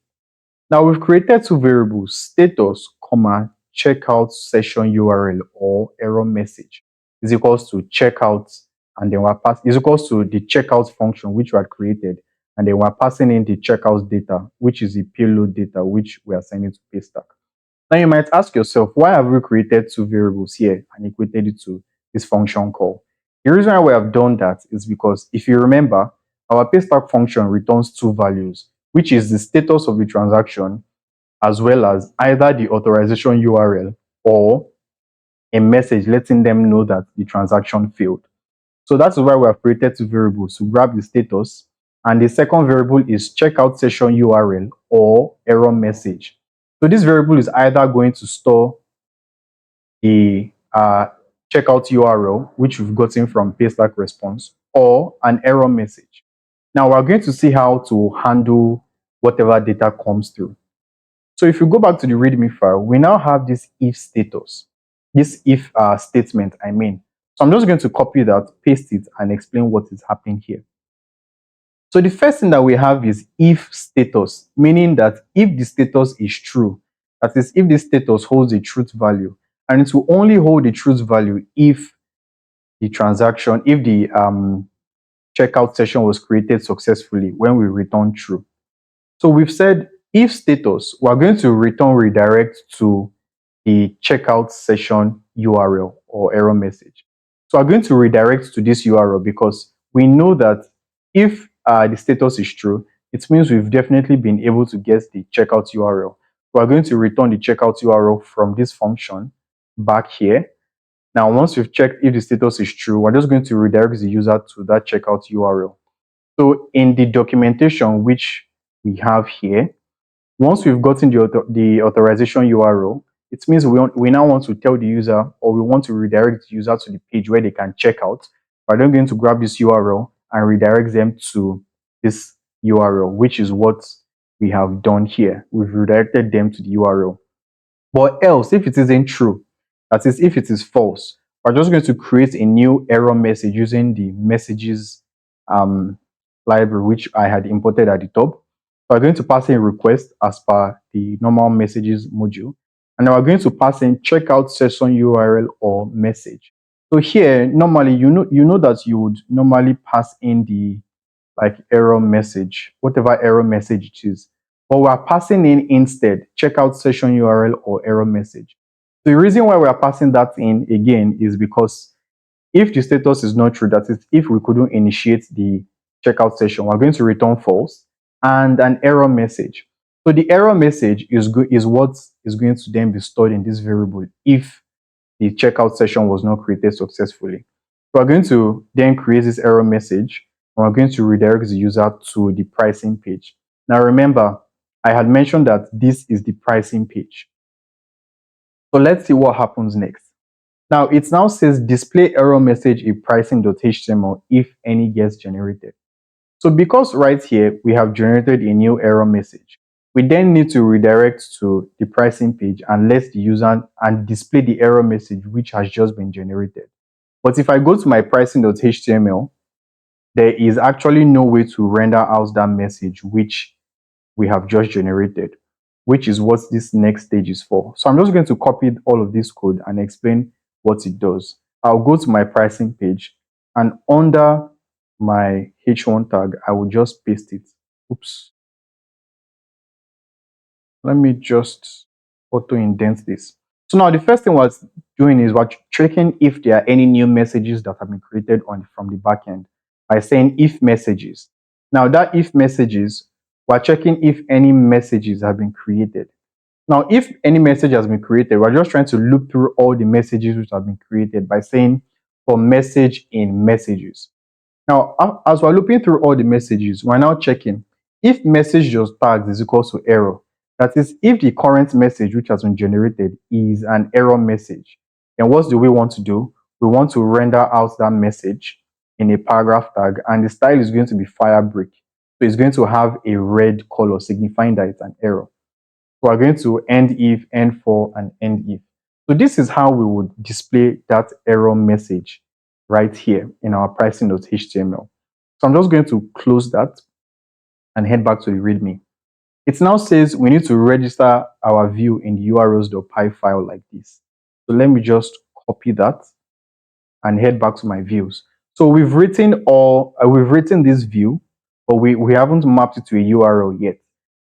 Speaker 1: Now we've created two variables, status, comma, checkout session URL or error message is equals to checkout, and then we're is equals to the checkout function which we had created, and then we're passing in the checkout data, which is the payload data which we are sending to Paystack. Now you might ask yourself, why have we created two variables here and equated it to this function call? The reason why we have done that is because if you remember, our Paystack function returns two values, which is the status of the transaction as well as either the authorization URL or a message letting them know that the transaction failed. So that's why we have created two variables to grab the status, and the second variable is checkout session URL or error message. So this variable is either going to store the checkout URL, which we've gotten from Paystack response, or an error message. Now we're going to see how to handle whatever data comes through. So if you go back to the README file, we now have this if status, this if statement, I mean. So I'm just going to copy that, paste it, and explain what is happening here. So the first thing that we have is if status, meaning that if the status is true, that is, if the status holds a truth value, and it will only hold the truth value if the transaction, if the checkout session was created successfully when we return true. So we've said if status, we're going to return redirect to the checkout session URL or error message. So we're going to redirect to this URL because we know that if the status is true, it means we've definitely been able to get the checkout URL. We're going to return the checkout URL from this function back here. Now, once we've checked if the status is true, we're just going to redirect the user to that checkout URL. So in the documentation, which we have here, once we've gotten the authorization URL, it means we now want to tell the user, or we want to redirect the user to the page where they can check out. We're then going to grab this URL and redirect them to this URL, which is what we have done here. We've redirected them to the URL. But else, if it isn't true, that is, if it is false, we're just going to create a new error message using the messages library, which I had imported at the top. So we're going to pass in request as per the normal messages module. And then we're going to pass in checkout session URL or message. So here, normally, you know that you would normally pass in the error message, whatever error message it is. But we're passing in instead checkout session URL or error message. The reason why we're passing that in again is because if the status is not true, that is, if we couldn't initiate the checkout session, we're going to return false and an error message. So the error message is what is going to then be stored in this variable if the checkout session was not created successfully. So we're going to then create this error message, and we're going to redirect the user to the pricing page. Now remember, I had mentioned that this is the pricing page. So let's see what happens next. Now it now says display error message in pricing.html if any gets generated. So because right here we have generated a new error message, we then need to redirect to the pricing page and let the user and display the error message which has just been generated. But if I go to my pricing.html, there is actually no way to render out that message which we have just generated. which is what this next stage is for. So I'm just going to copy all of this code and explain what it does. I'll go to my pricing page, and under my H1 tag, I will just paste it. Oops. Let me just auto indent this. So now the first thing we're doing is we're checking if there are any new messages that have been created from the backend by saying if messages. Now that if messages, we're checking if any messages have been created. Now, if any message has been created, we're just trying to loop through all the messages which have been created by saying for message in messages. Now, as we're looping through all the messages, we're now checking if message just tags is equals to error. That is, if the current message which has been generated is an error message, then what do we want to do? We want to render out that message in a paragraph tag, and the style is going to be Firebrick. So it's going to have a red color signifying that it's an error. We are going to end if, end for, and end if. So this is how we would display that error message right here in our pricing.html. So I'm just going to close that and head back to the README. It now says we need to register our view in the urls.py file like this. So let me just copy that and head back to my views. So we've written this view, but we haven't mapped it to a URL yet.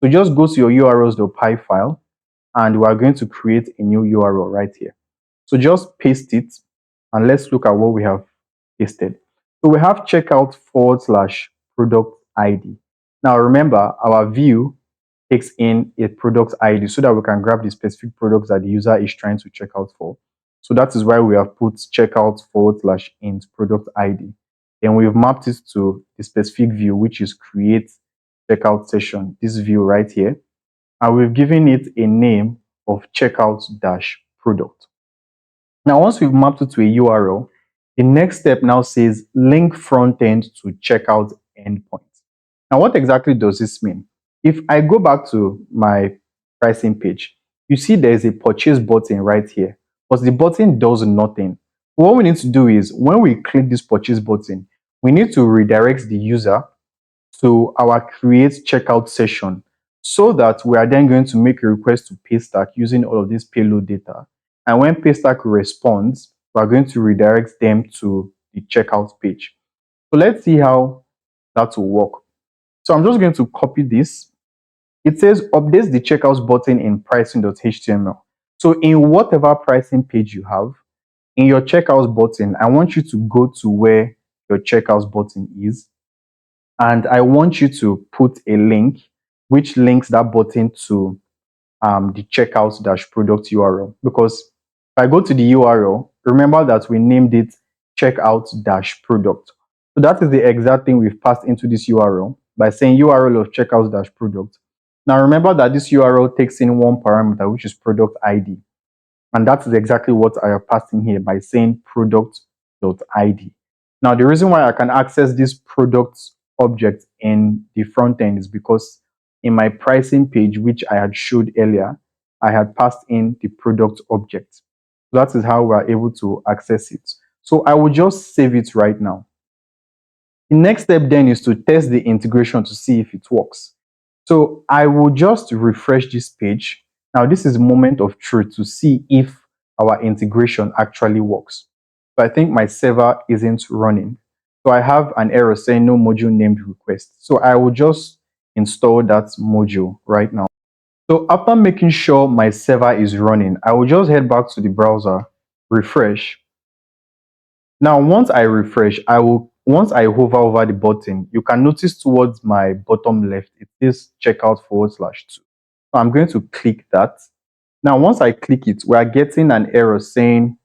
Speaker 1: So just go to your urls.py file, and we are going to create a new URL right here. So just paste it, and let's look at what we have pasted. So we have checkout / product ID. Now remember, our view takes in a product ID so that we can grab the specific products that the user is trying to check out for. So that is why we have put checkout / int product ID. Then we've mapped it to the specific view, which is create checkout session, this view right here. And we've given it a name of checkout - product. Now, once we've mapped it to a URL, the next step now says link front end to checkout endpoint. Now, what exactly does this mean? If I go back to my pricing page, you see there's a purchase button right here, but the button does nothing. What we need to do is when we click this purchase button, we need to redirect the user to our create checkout session so that we are then going to make a request to Paystack using all of this payload data. And when Paystack responds, we're going to redirect them to the checkout page. So let's see how that will work. So I'm just going to copy this. It says update the checkout button in pricing.html. So in whatever pricing page you have, in your checkout button, I want you to go to where your checkout button is, and I want you to put a link which links that button to the checkout - product URL. Because if I go to the URL, remember that we named it checkout - product. So that is the exact thing we've passed into this URL by saying URL of checkout - product. Now remember that this URL takes in one parameter, which is product ID. And that is exactly what I have passed in here by saying product.id. Now, the reason why I can access this product object in the front end is because in my pricing page, which I had showed earlier, I had passed in the product object. So that is how we are able to access it. So I will just save it right now. The next step then is to test the integration to see if it works. So I will just refresh this page. Now, this is a moment of truth to see if our integration actually works. So I think my server isn't running. So I have an error saying no module named request. So I will just install that module right now. So after making sure my server is running, I will just head back to the browser, refresh. Now, once I refresh, once I hover over the button, you can notice towards my bottom left, it says checkout / 2. So I'm going to click that. Now, once I click it, we are getting an error saying,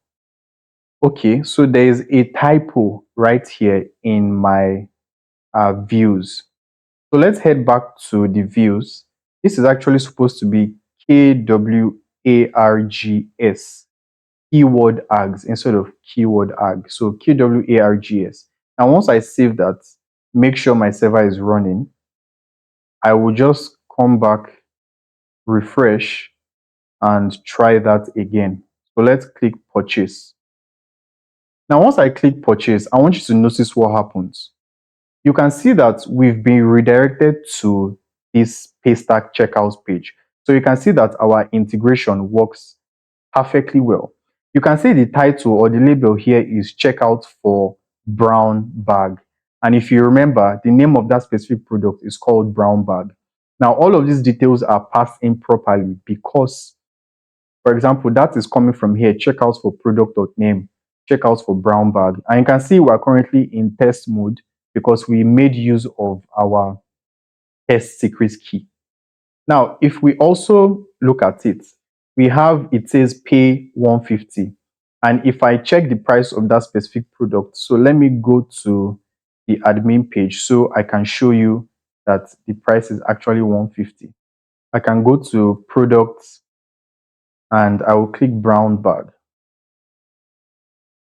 Speaker 1: okay, so there is a typo right here in my views. So let's head back to the views. This is actually supposed to be KWARGS, keyword args instead of keyword arg. So KWARGS. Now, once I save that, make sure my server is running. I will just come back, refresh, and try that again. So let's click purchase. Now, once I click purchase, I want you to notice what happens. You can see that we've been redirected to this Paystack checkout page. So you can see that our integration works perfectly well. You can see the title or the label here is checkout for brown bag. And if you remember, the name of that specific product is called brown bag. Now, all of these details are passed in properly because, for example, that is coming from here, checkouts for product.name, checkouts for brown bag. And you can see we're currently in test mode because we made use of our test secret key. Now, if we also look at it, we have, it says pay 150. And if I check the price of that specific product, so let me go to the admin page so I can show you that the price is actually 150. I can go to products and I will click brown bag.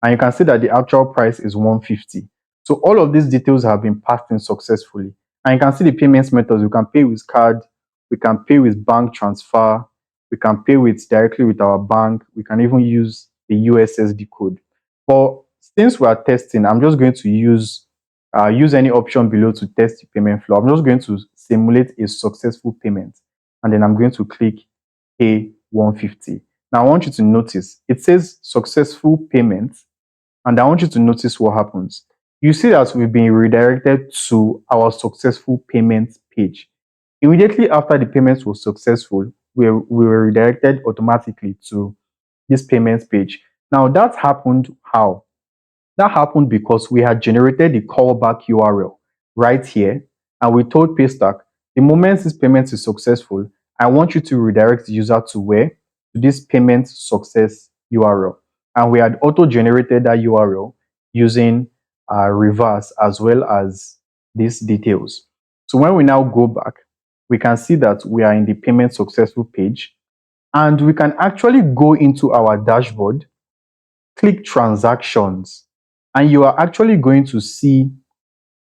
Speaker 1: And you can see that the actual price is 150. So all of these details have been passed in successfully. And you can see the payments methods. We can pay with card, we can pay with bank transfer, we can pay with directly with our bank, we can even use the USSD code. But since we are testing, I'm just going to use any option below to test the payment flow. I'm just going to simulate a successful payment, and then I'm going to click pay 150. Now I want you to notice it says successful payment, and I want you to notice what happens. You see that we've been redirected to our successful payment page. Immediately after the payment was successful, we were redirected automatically to this payments page. Now that happened how? That happened because we had generated the callback URL right here, and we told Paystack, the moment this payment is successful, I want you to redirect the user to where? To this payment success URL. And we had auto-generated that URL using reverse as well as these details. So when we now go back, we can see that we are in the payment successful page, and we can actually go into our dashboard, click transactions, and you are actually going to see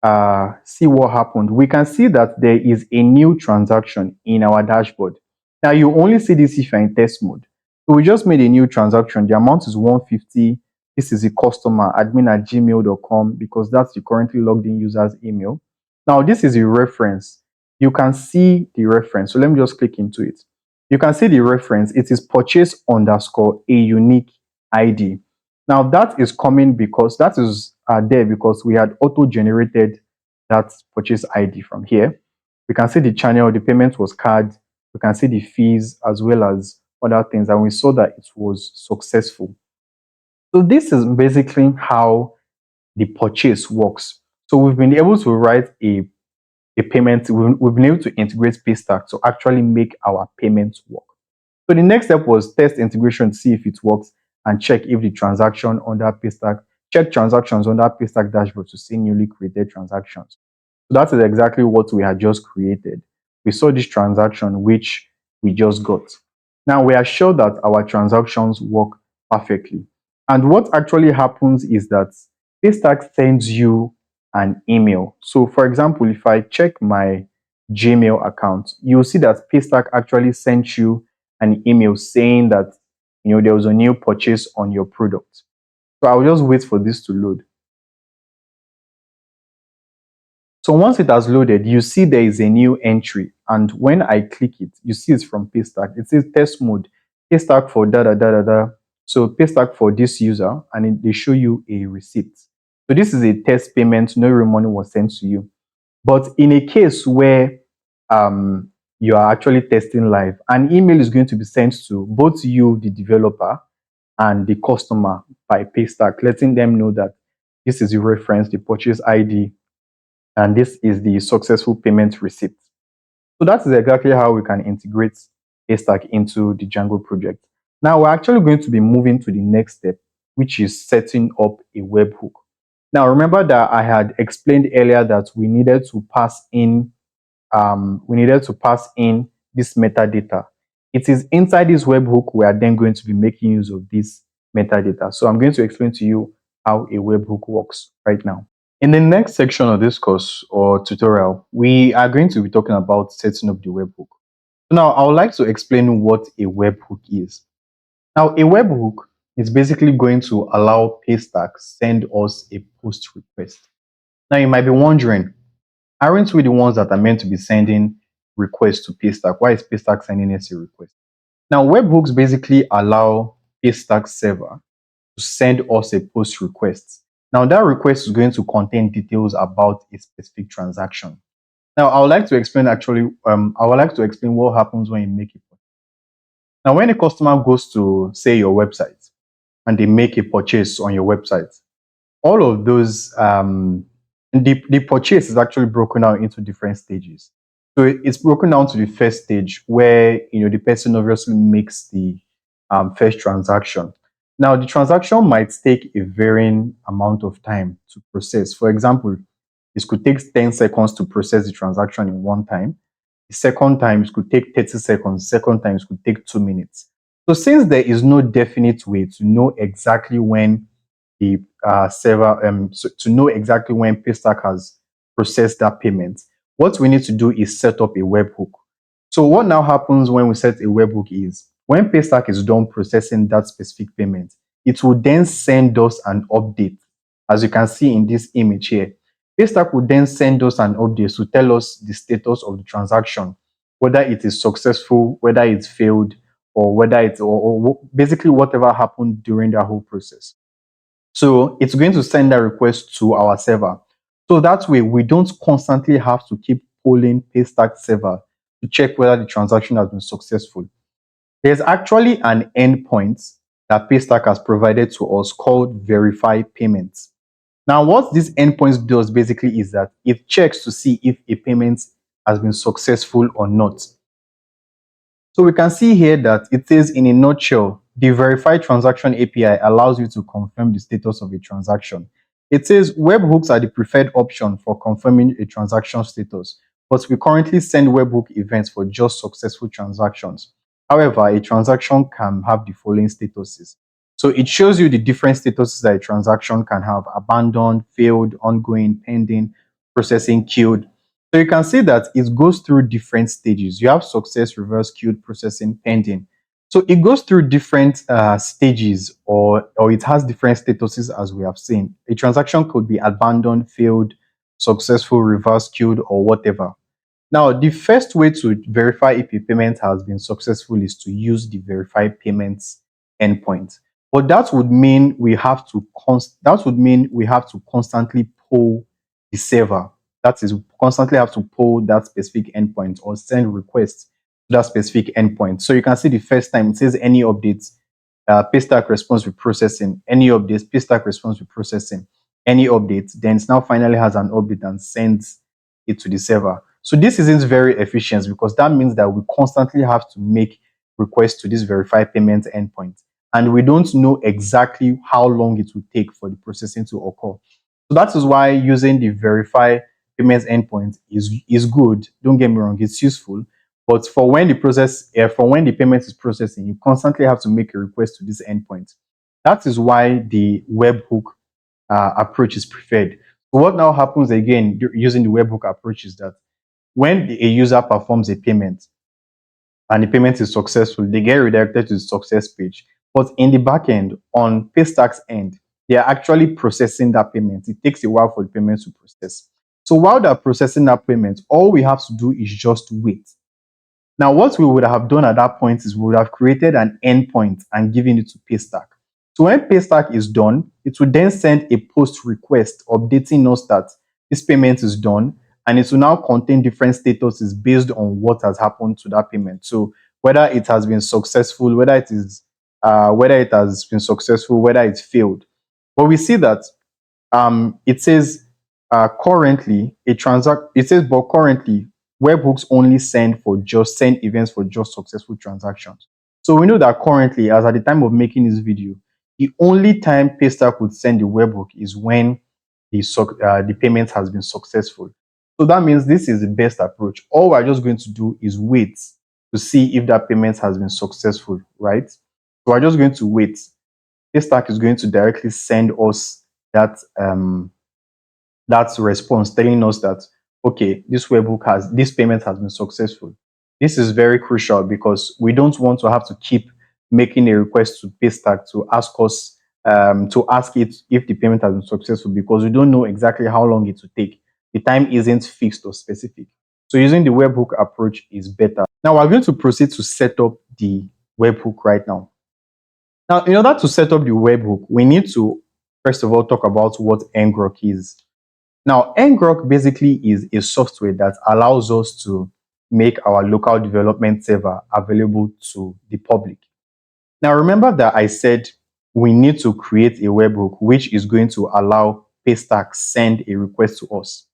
Speaker 1: what happened. We can see that there is a new transaction in our dashboard. Now you only see this if you're in test mode. So we just made a new transaction. The amount is 150. This is a customer admin@gmail.com because that's the currently logged in user's email. Now this is a reference. You can see the reference. So let me just click into it. You can see the reference. It is purchase underscore a unique ID. Now that is coming because that is there because we had auto-generated that purchase ID from here. We can see the channel, the payment was card. We can see the fees as well as other things, and we saw that it was successful. So this is basically how the purchase works. So we've been able to write a payment. We've been able to integrate Paystack to actually make our payments work. So the next step was test integration to see if it works and check if the transaction under Paystack, check transactions under Paystack dashboard to see newly created transactions. So that is exactly what we had just created. We saw this transaction which we just got. Now we are sure that our transactions work perfectly. And what actually happens is that Paystack sends you an email. So for example, if I check my Gmail account, you'll see that Paystack actually sent you an email saying that there was a new purchase on your product. So I'll just wait for this to load. So once it has loaded, you see there is a new entry. And when I click it, you see it's from Paystack. It says test mode, Paystack for da da da da da. So Paystack for this user, and they show you a receipt. So this is a test payment, no real money was sent to you. But in a case where you are actually testing live, an email is going to be sent to both you, the developer, and the customer by Paystack, letting them know that this is the reference, the purchase ID, and this is the successful payment receipt. So that is exactly how we can integrate Paystack into the Django project. Now we're actually going to be moving to the next step, which is setting up a webhook. Now remember that I had explained earlier that we needed to pass in this metadata. It is inside this webhook we are then going to be making use of this metadata. So I'm going to explain to you how a webhook works right now. In the next section of this course or tutorial, we are going to be talking about setting up the webhook. Now, I would like to explain what a webhook is. Now, a webhook is basically going to allow Paystack send us a post request. Now, you might be wondering, aren't we the ones that are meant to be sending request to Paystack? Why is Paystack sending us a request? Now, webhooks basically allow Paystack server to send us a post request. Now, that request is going to contain details about a specific transaction. Now, I would like to explain I would like to explain what happens when you make it. Now, when a customer goes to, say, your website and they make a purchase on your website, all of those, the purchase is actually broken down into different stages. So it's broken down to the first stage where, the person obviously makes the first transaction. Now, the transaction might take a varying amount of time to process. For example, it could take 10 seconds to process the transaction in one time. The second time, it could take 30 seconds. Second time, it could take 2 minutes. So since there is no definite way to know exactly when the server, so to know exactly when Paystack has processed that payment, what we need to do is set up a webhook. So what now happens when we set a webhook is when Paystack is done processing that specific payment, it will then send us an update. As you can see in this image here, Paystack will then send us an update to tell us the status of the transaction, whether it is successful, whether it's failed, or whether it's or basically whatever happened during that whole process. So it's going to send that request to our server. So that way we don't constantly have to keep polling Paystack server to check whether the transaction has been successful. There's actually an endpoint that Paystack has provided to us called verify payments. Now, what this endpoint does basically is that it checks to see if a payment has been successful or not. So we can see here that it says in a nutshell, the verified transaction API allows you to confirm the status of a transaction. It says webhooks are the preferred option for confirming a transaction status, but we currently send webhook events for just successful transactions. However, a transaction can have the following statuses. So it shows you the different statuses that a transaction can have: abandoned, failed, ongoing, pending, processing, queued. So you can see that it goes through different stages. You have success, reverse, queued, processing, pending. So it goes through different stages, or it has different statuses, as we have seen. A transaction could be abandoned, failed, successful, reverse, queued, or whatever. Now, the first way to verify if a payment has been successful is to use the verify payments endpoint. But that would mean we have to constantly poll the server. That is, constantly have to poll that specific endpoint or send requests to that specific endpoint. So you can see the first time it says any updates, Paystack response with processing. Any updates, Paystack response with processing. Any updates, then it now finally has an update and sends it to the server. So this isn't very efficient because that means that we constantly have to make requests to this verify payment endpoint. And we don't know exactly how long it will take for the processing to occur. So that is why using the verify payments endpoint is good. Don't get me wrong, it's useful. But for when the payment is processing, you constantly have to make a request to this endpoint. That is why the webhook approach is preferred. So what now happens again using the webhook approach is that when a user performs a payment and the payment is successful, they get redirected to the success page. But in the back end, on Paystack's end, they are actually processing that payment. It takes a while for the payment to process. So while they're processing that payment, all we have to do is just wait. Now, what we would have done at that point is we would have created an endpoint and given it to Paystack. So when Paystack is done, it will then send a post request updating us that this payment is done, and it will now contain different statuses based on what has happened to that payment. So whether it has been successful, whether it has been successful, whether it's failed. But we see that it says currently a transact. It says but currently webhooks only send events for just successful transactions. So we know that currently, as at the time of making this video, the only time Paystack would send the webhook is when the payment has been successful. So that means this is the best approach. All we're just going to do is wait to see if that payment has been successful, right? So we're just going to wait. Paystack is going to directly send us that response telling us that okay, this payment has been successful. This is very crucial because we don't want to have to keep making a request to Paystack to ask it if the payment has been successful because we don't know exactly how long it will take. The time isn't fixed or specific. So using the webhook approach is better. Now we're going to proceed to set up the webhook right now. Now, in order to set up the webhook, we need to first of all talk about what ngrok is. Now, ngrok basically is a software that allows us to make our local development server available to the public. Now, remember that I said we need to create a webhook which is going to allow Paystack send a request to us.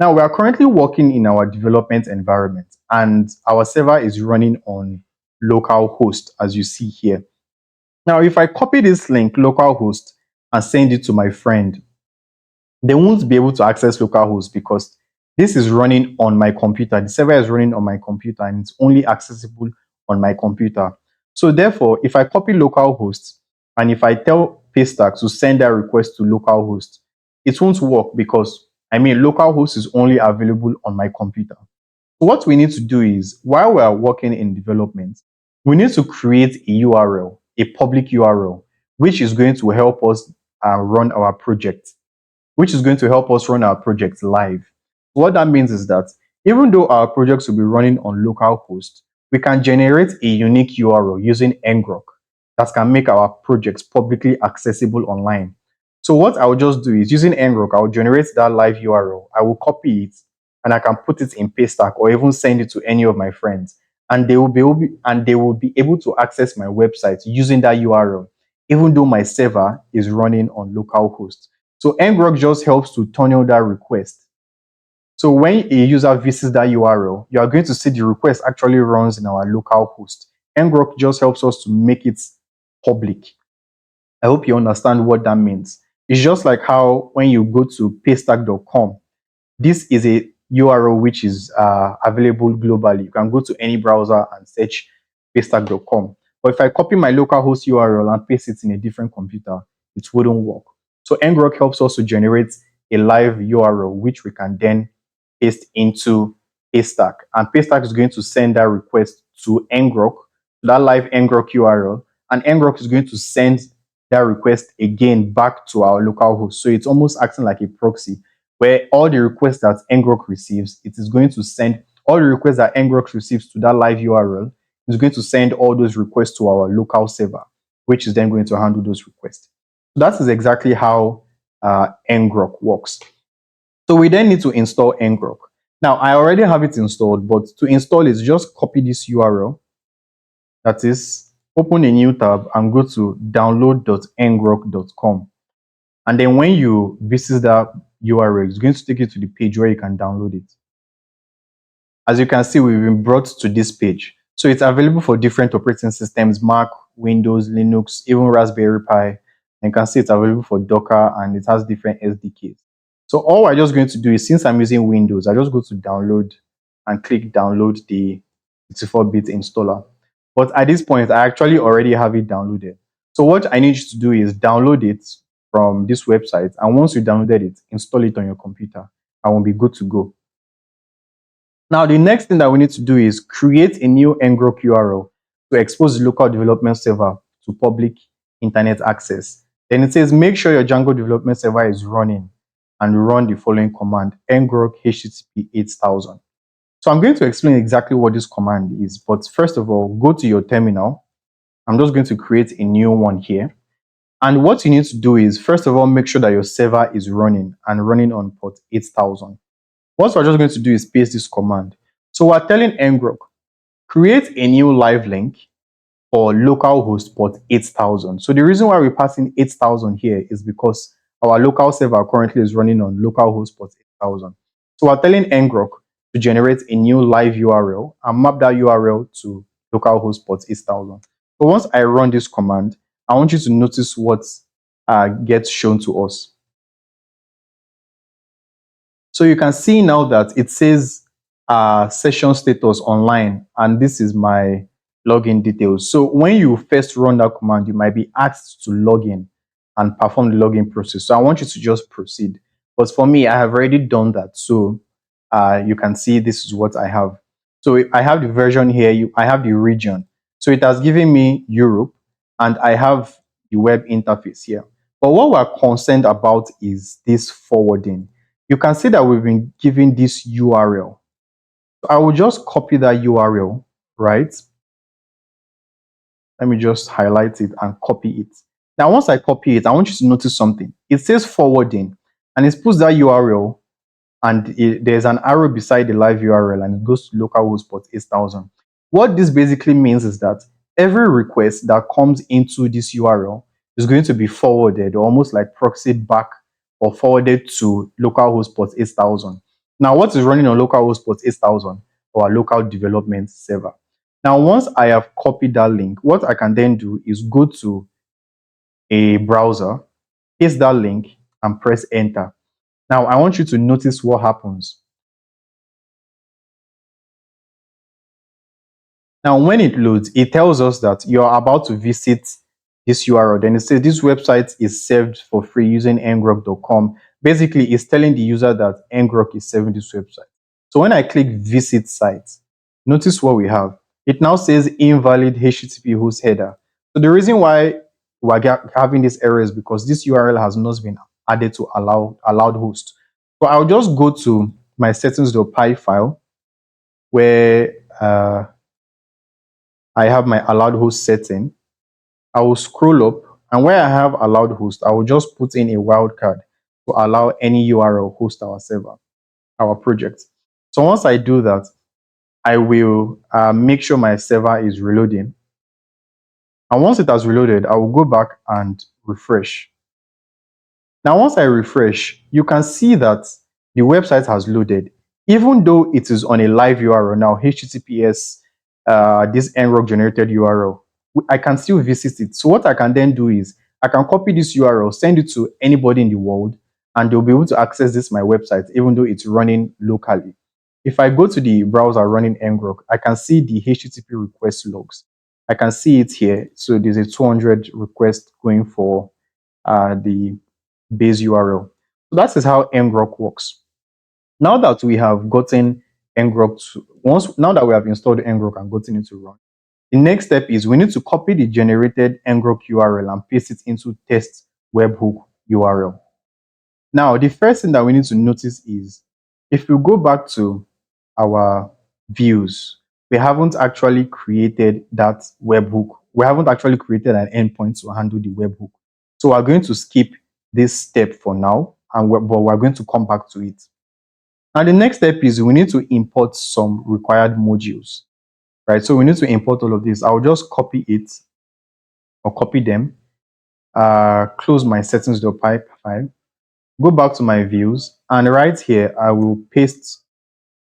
Speaker 1: Now, we are currently working in our development environment and our server is running on localhost, as you see here. Now, if I copy this link, localhost, and send it to my friend, they won't be able to access localhost because this is running on my computer. The server is running on my computer and it's only accessible on my computer. So therefore, if I copy localhost and if I tell Paystack to send that request to localhost, it won't work because localhost is only available on my computer. So what we need to do is, while we are working in development, we need to create a URL, a public URL, which is going to help us run our project, which is going to help us run our project live. What that means is that even though our projects will be running on localhost, we can generate a unique URL using ngrok that can make our projects publicly accessible online. So what I'll just do is using ngrok, I'll generate that live URL. I will copy it and I can put it in Paystack or even send it to any of my friends, and they will be able to access my website using that URL, even though my server is running on localhost. So ngrok just helps to tunnel that request. So when a user visits that URL, you are going to see the request actually runs in our local host. Ngrok just helps us to make it public. I hope you understand what that means. It's just like how when you go to paystack.com, this is a URL which is available globally. You can go to any browser and search paystack.com. But if I copy my localhost URL and paste it in a different computer, it wouldn't work. So ngrok helps us to generate a live URL which we can then paste into Paystack. And Paystack is going to send that request to ngrok, to that live ngrok URL, and ngrok is going to send that request again back to our local host. So it's almost acting like a proxy where all the requests that ngrok receives, it is going to send all the requests that ngrok receives to that live URL. It's going to send all those requests to our local server, which is then going to handle those requests. So that is exactly how ngrok works. So we then need to install ngrok. Now, I already have it installed, but to install it, just copy this URL. That is, open a new tab and go to download.ngrok.com. And then when you visit that URL, it's going to take you to the page where you can download it. As you can see, we've been brought to this page. So it's available for different operating systems, Mac, Windows, Linux, even Raspberry Pi. And you can see it's available for Docker and it has different SDKs. So all we're just going to do is, since I'm using Windows, I just go to download and click download the 64-bit installer. But at this point, I actually already have it downloaded. So what I need you to do is download it from this website. And once you downloaded it, install it on your computer and we'll be good to go. Now, the next thing that we need to do is create a new ngrok URL to expose the local development server to public internet access. Then it says, make sure your Django development server is running and run the following command, ngrok http 8000. So I'm going to explain exactly what this command is. But first of all, go to your terminal. I'm just going to create a new one here. And what you need to do is, first of all, make sure that your server is running and running on port 8000. What we're just going to do is paste this command. So we're telling ngrok, create a new live link for localhost port 8000. So the reason why we're passing 8000 here is because our local server currently is running on localhost port 8000. So we're telling ngrok to generate a new live URL and map that URL to localhost port 8000. So once I run this command, I want you to notice what gets shown to us. So you can see now that it says session status online, and this is my login details. So when you first run that command, you might be asked to log in and perform the login process. So I want you to just proceed. But for me, I have already done that. So you can see this is what I have. So I have the version here, I have the region. So it has given me Europe, and I have the web interface here. But what we're concerned about is this forwarding. You can see that we've been given this URL. So I will just copy that URL, right? Let me just highlight it and copy it. Now, once I copy it, I want you to notice something. It says forwarding, and it puts that URL, and there's an arrow beside the live URL, and it goes to localhost port 8000. What this basically means is that every request that comes into this URL is going to be forwarded, almost like proxied back or forwarded to localhost port 8000. Now, what is running on localhost port 8000? Our local development server. Now, once I have copied that link, what I can then do is go to a browser, paste that link, and press enter. Now, I want you to notice what happens. Now, when it loads, it tells us that you're about to visit this URL. Then it says this website is served for free using ngrok.com. Basically, it's telling the user that ngrok is serving this website. So when I click visit site, notice what we have. It now says invalid HTTP host header. So the reason why we're having this error is because this URL has not been added to allowed host. So I'll just go to my settings.py file where I have my allowed host setting. I will scroll up, and where I have allowed host, I will just put in a wildcard to allow any URL host our server, our project. So once I do that, I will make sure my server is reloading. And once it has reloaded, I will go back and refresh. Now, once I refresh, you can see that the website has loaded, even though it is on a live URL now, HTTPS, this nrok generated URL. I can still visit it. So what I can then do is I can copy this URL, send it to anybody in the world, and they'll be able to access this my website, even though it's running locally. If I go to the browser running ngrok, I can see the HTTP request logs. I can see it here. So there's a 200 request going for the base URL. So that is how ngrok works. Now that we have gotten ngrok now that we have installed ngrok and gotten it to run, the next step is we need to copy the generated ngrok URL and paste it into test webhook URL. Now, the first thing that we need to notice is if we go back to our views, we haven't actually created that webhook. We haven't actually created an endpoint to handle the webhook. So we're going to skip this step for now, but we're going to come back to it. Now, the next step is we need to import some required modules, right? So we need to import all of this. I'll just copy it or copy them, close my settings.py file, go back to my views, and right here, I will paste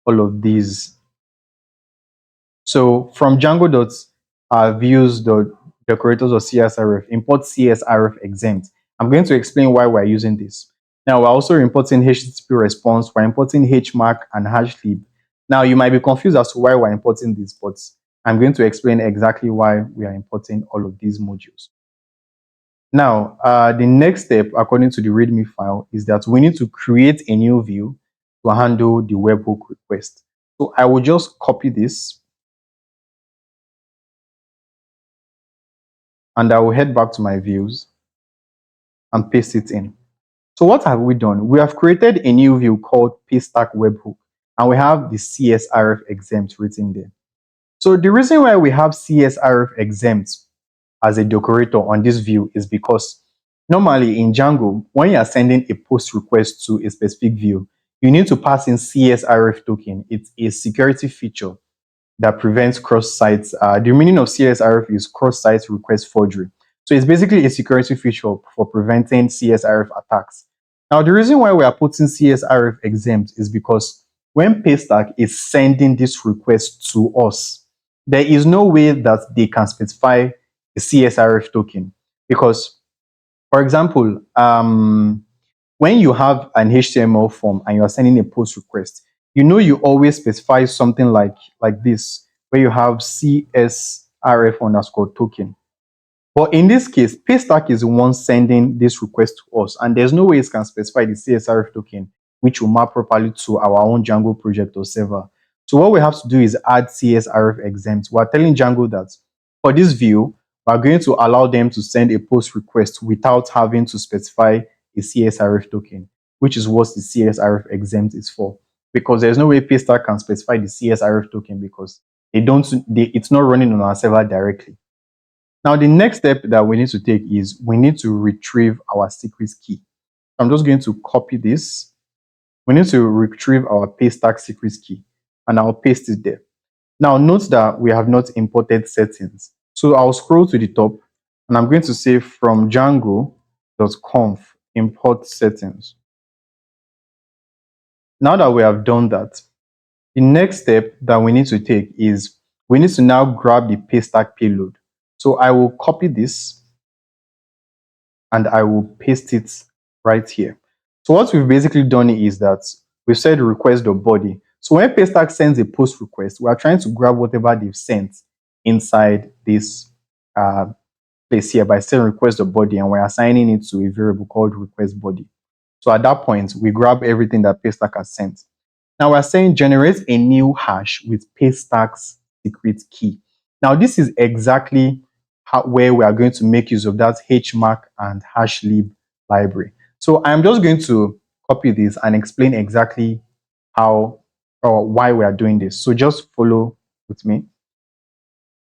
Speaker 1: all of these. So from Django.views.decorators.csrf, import csrf exempt. I'm going to explain why we're using this. Now, we're also importing HTTP response, we're importing HMAC and hashlib. Now, you might be confused as to why we're importing this, but I'm going to explain exactly why we are importing all of these modules. Now, the next step, according to the README file, is that we need to create a new view to handle the webhook request. So I will just copy this, and I will head back to my views and paste it in. So what have we done? We have created a new view called Paystack Webhook, and we have the CSRF exempt written there. So the reason why we have CSRF exempt as a decorator on this view is because normally in Django, when you are sending a post request to a specific view, you need to pass in CSRF token. It's a security feature that prevents cross-site. The meaning of CSRF is cross-site request forgery. So it's basically a security feature for preventing CSRF attacks. Now, the reason why we are putting CSRF exempt is because when Paystack is sending this request to us, there is no way that they can specify a CSRF token. Because, for example, when you have an HTML form and you are sending a post request, you always specify something like this, where you have CSRF underscore token. But in this case, Paystack is the one sending this request to us, and there's no way it can specify the CSRF token, which will map properly to our own Django project or server. So what we have to do is add CSRF exempt. We're telling Django that for this view, we're going to allow them to send a post request without having to specify a CSRF token, which is what the CSRF exempt is for. because there's no way Paystack can specify the CSRF token because it's not running on our server directly. Now, the next step that we need to take is we need to retrieve our secret key. I'm just going to copy this. We need to retrieve our Paystack secret key and I'll paste it there. Now, note that we have not imported settings. So I'll scroll to the top and I'm going to say from django.conf import settings. Now that we have done that, the next step that we need to take is we need to now grab the Paystack payload. So I will copy this and I will paste it right here. So what we've basically done is that we've said request.body. So when Paystack sends a post request, we are trying to grab whatever they've sent inside this uh, place here by saying request.body, and we're assigning it to a variable called request body. So at that point, we grab everything that Paystack has sent. Now we're saying generate a new hash with Paystack's secret key. Now this is exactly where we are going to make use of that hmark and hashlib library. So I'm just going to copy this and explain exactly how or why we are doing this. So just follow with me.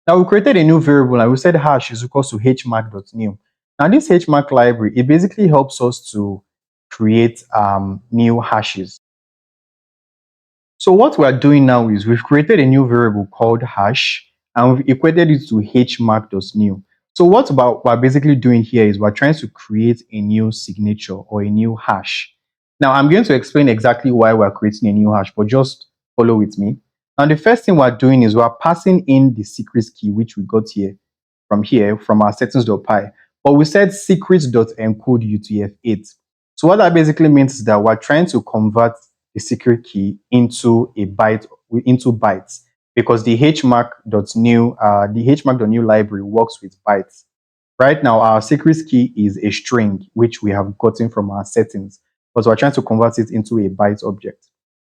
Speaker 1: Now we created a new variable and we said hash is equals to hmark.new. Now this hmark library, it basically helps us to create new hashes. So what we're doing now is we've created a new variable called hash and we've equated it to hmark.new. So what we're basically doing here is we're trying to create a new signature or a new hash. Now I'm going to explain exactly why we're creating a new hash, but just follow with me. Now the first thing we're doing is we're passing in the secret key, which we got here from our settings.py. But we said secret.encode UTF-8. So what that basically means is that we're trying to convert the secret key into bytes because the hmark.new library works with bytes. Right now, our secret key is a string which we have gotten from our settings, but we're trying to convert it into a byte object.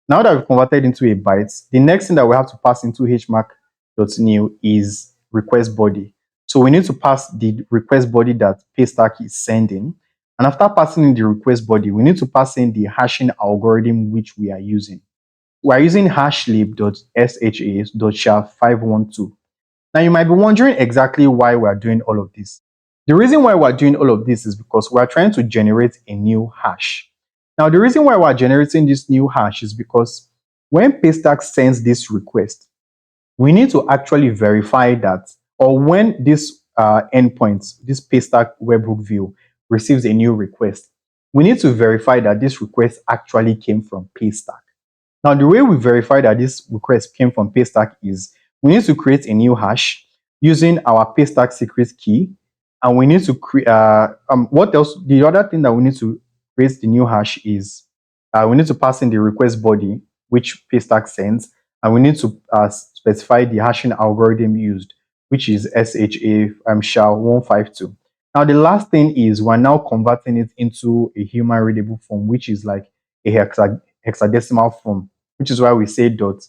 Speaker 1: Now that we've converted into a byte, the next thing that we have to pass into hmark.new is request body. So we need to pass the request body that Paystack is sending. And after passing in the request body, we need to pass in the hashing algorithm which we are using. We are using hashlib.sha.sha512. Now you might be wondering exactly why we are doing all of this. The reason why we're doing all of this is because we're trying to generate a new hash. Now the reason why we're generating this new hash is because when Paystack sends this request, we need to actually verify that, or when this endpoint, this Paystack webhook view receives a new request, we need to verify that this request actually came from Paystack. Now, the way we verify that this request came from Paystack is we need to create a new hash using our Paystack secret key, and we need to create. What else? The other thing that we need to create the new hash is we need to pass in the request body which Paystack sends, and we need to specify the hashing algorithm used, which is SHA-152. Now, the last thing is we're now converting it into a human readable form, which is like a hexadecimal form, which is why we say dot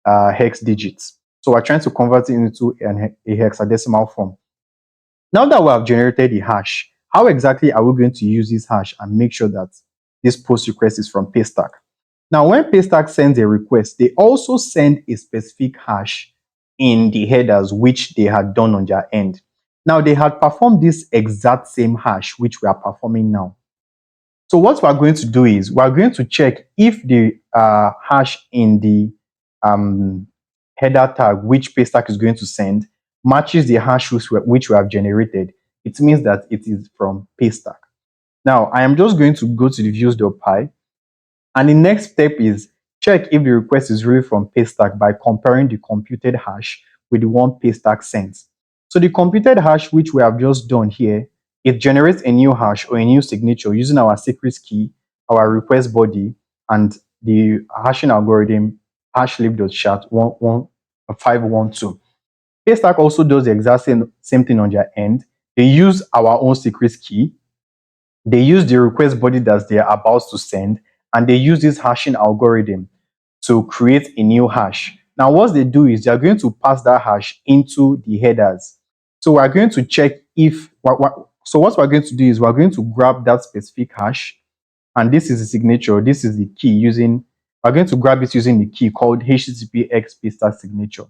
Speaker 1: hex digits. So we're trying to convert it into a hexadecimal form. Now that we have generated a hash, how exactly are we going to use this hash and make sure that this post request is from Paystack? Now, when Paystack sends a request, they also send a specific hash in the headers, which they had done on their end. Now, they had performed this exact same hash, which we are performing now. So what we're going to do is we're going to check if the hash in the header tag, which Paystack is going to send, matches the hash which we have generated. It means that it is from Paystack. Now, I am just going to go to the views.py, and the next step is check if the request is really from Paystack by comparing the computed hash with the one Paystack sends. So the computed hash which we have just done here, it generates a new hash or a new signature using our secret key, our request body, and the hashing algorithm hashlib.sha512. Paystack also does the exact same thing on their end. They use our own secret key. They use the request body that they are about to send, and they use this hashing algorithm to create a new hash. Now, what they do is they're going to pass that hash into the headers. So we're going to check if, so what we're going to do is we're going to grab that specific hash, and this is the signature, this is the key using we're going to grab it using the key called HTTPX Paystack signature.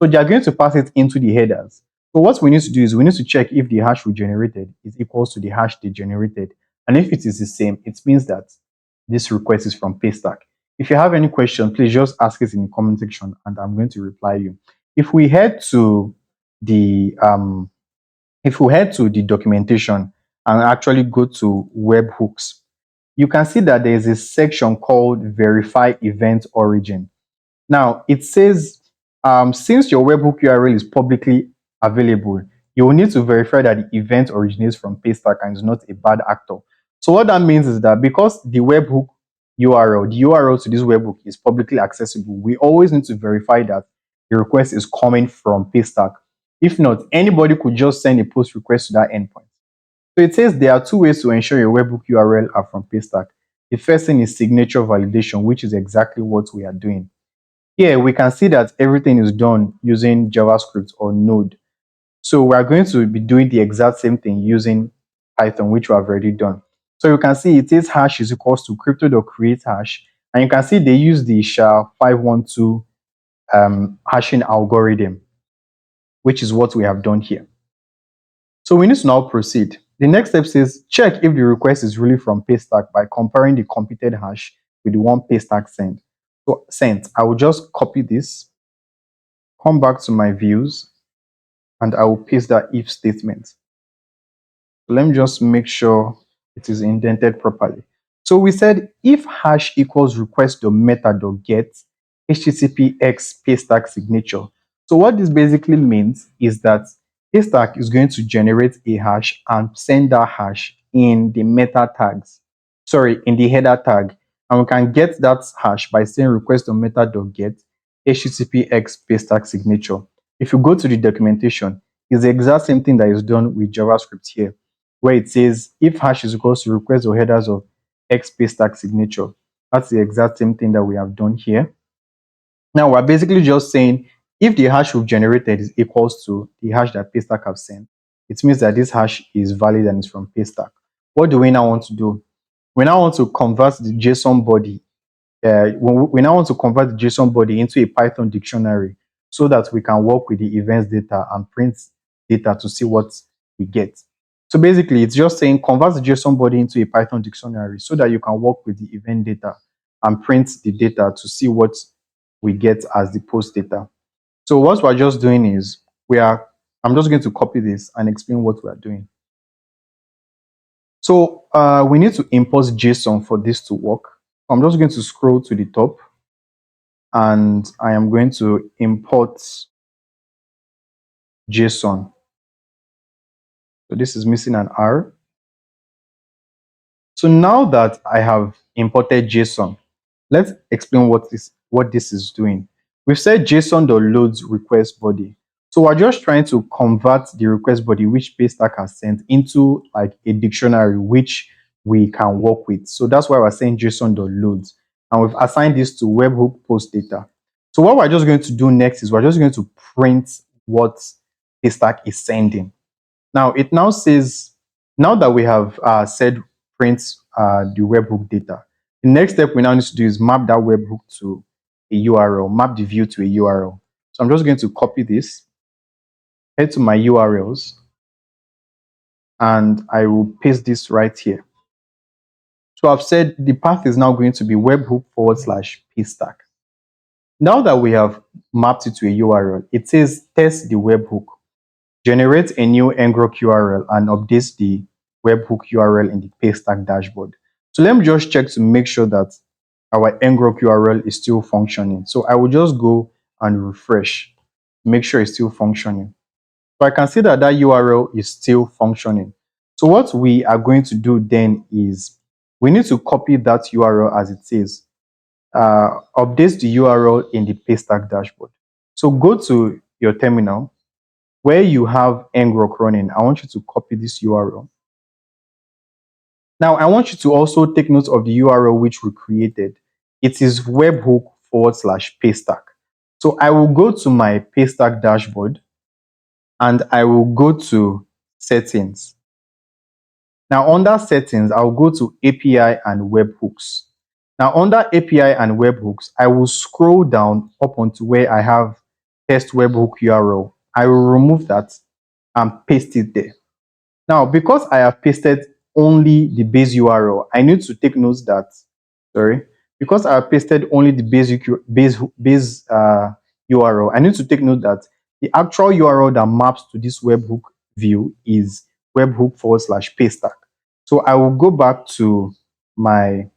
Speaker 1: So they are going to pass it into the headers. So what we need to do is we need to check if the hash we generated is equals to the hash they generated. And if it is the same, it means that this request is from Paystack. If you have any question, please just ask it in the comment section and I'm going to reply you. If we head to the documentation and actually go to webhooks, you can see that there is a section called verify event origin. Now, it says, since your webhook URL is publicly available, you will need to verify that the event originates from Paystack and is not a bad actor. So what that means is that because the webhook URL, the URL to this webhook is publicly accessible, we always need to verify that the request is coming from Paystack. If not, anybody could just send a post request to that endpoint. So it says there are two ways to ensure your webhook URL are from Paystack. The first thing is signature validation, which is exactly what we are doing. Here we can see that everything is done using JavaScript or Node. So we are going to be doing the exact same thing using Python, which we have already done. So you can see it is hash is equals to crypto.create hash. And you can see they use the SHA-512 hashing algorithm, which is what we have done here. So we need to now proceed. The next step says check if the request is really from Paystack by comparing the computed hash with the one Paystack sent. So sent, I will just copy this, come back to my views, and I will paste that if statement. So let me just make sure it is indented properly. So we said if hash equals request.meta.get httpx paystack signature. So what this basically means is that Paystack is going to generate a hash and send that hash in the meta tags, sorry, in the header tag. And we can get that hash by saying request.meta.get httpx paystack signature. If you go to the documentation, it's the exact same thing that is done with JavaScript here, where it says if hash is equals to request or headers of x paystack signature. That's the exact same thing that we have done here. Now we're basically just saying if the hash we've generated is equals to the hash that Paystack have sent, it means that this hash is valid and is from Paystack. What do we now want to do? We now want to convert the JSON body. We now want to convert the JSON body into a Python dictionary so that we can work with the events data and print data to see what we get. So basically, it's just saying convert the JSON body into a Python dictionary so that you can work with the event data and print the data to see what we get as the post data. So what we're just doing is I'm just going to copy this and explain what we are doing. So we need to import JSON for this to work. I'm just going to scroll to the top and I am going to import JSON. So this is missing an R. So now that I have imported JSON, let's explain what this is doing. We've said JSON.loads request body. So we're just trying to convert the request body which Paystack has sent into like a dictionary which we can work with. So that's why we're saying JSON.loads. And we've assigned this to webhook post data. So what we're just going to do next is we're just going to print what Paystack is sending. Now it now says, now that we have said print the webhook data, the next step we now need to do is map that webhook to a URL, map the view to a URL. So I'm just going to copy this, head to my URLs, and I will paste this right here. So I've said the path is now going to be webhook/paystack. Now that we have mapped it to a URL, it says test the webhook. Generate a new ngrok URL and update the webhook URL in the Paystack dashboard. So let me just check to make sure that our ngrok URL is still functioning. So I will just go and refresh, make sure it's still functioning. So I can see that that URL is still functioning. So what we are going to do then is we need to copy that URL as it says, update the URL in the Paystack dashboard. So go to your terminal, where you have ngrok running. I want you to copy this URL. Now, I want you to also take note of the URL which we created. It is webhook/paystack. So I will go to my Paystack dashboard and I will go to settings. Now, under settings, I'll go to API and webhooks. Now, under API and webhooks, I will scroll down up onto where I have test webhook URL. I will remove that and paste it there. Now, because I have pasted only the base URL, I need to take note that, sorry, because I have pasted only the base URL, I need to take note that the actual URL that maps to this webhook view is webhook/paystack. So I will go back to my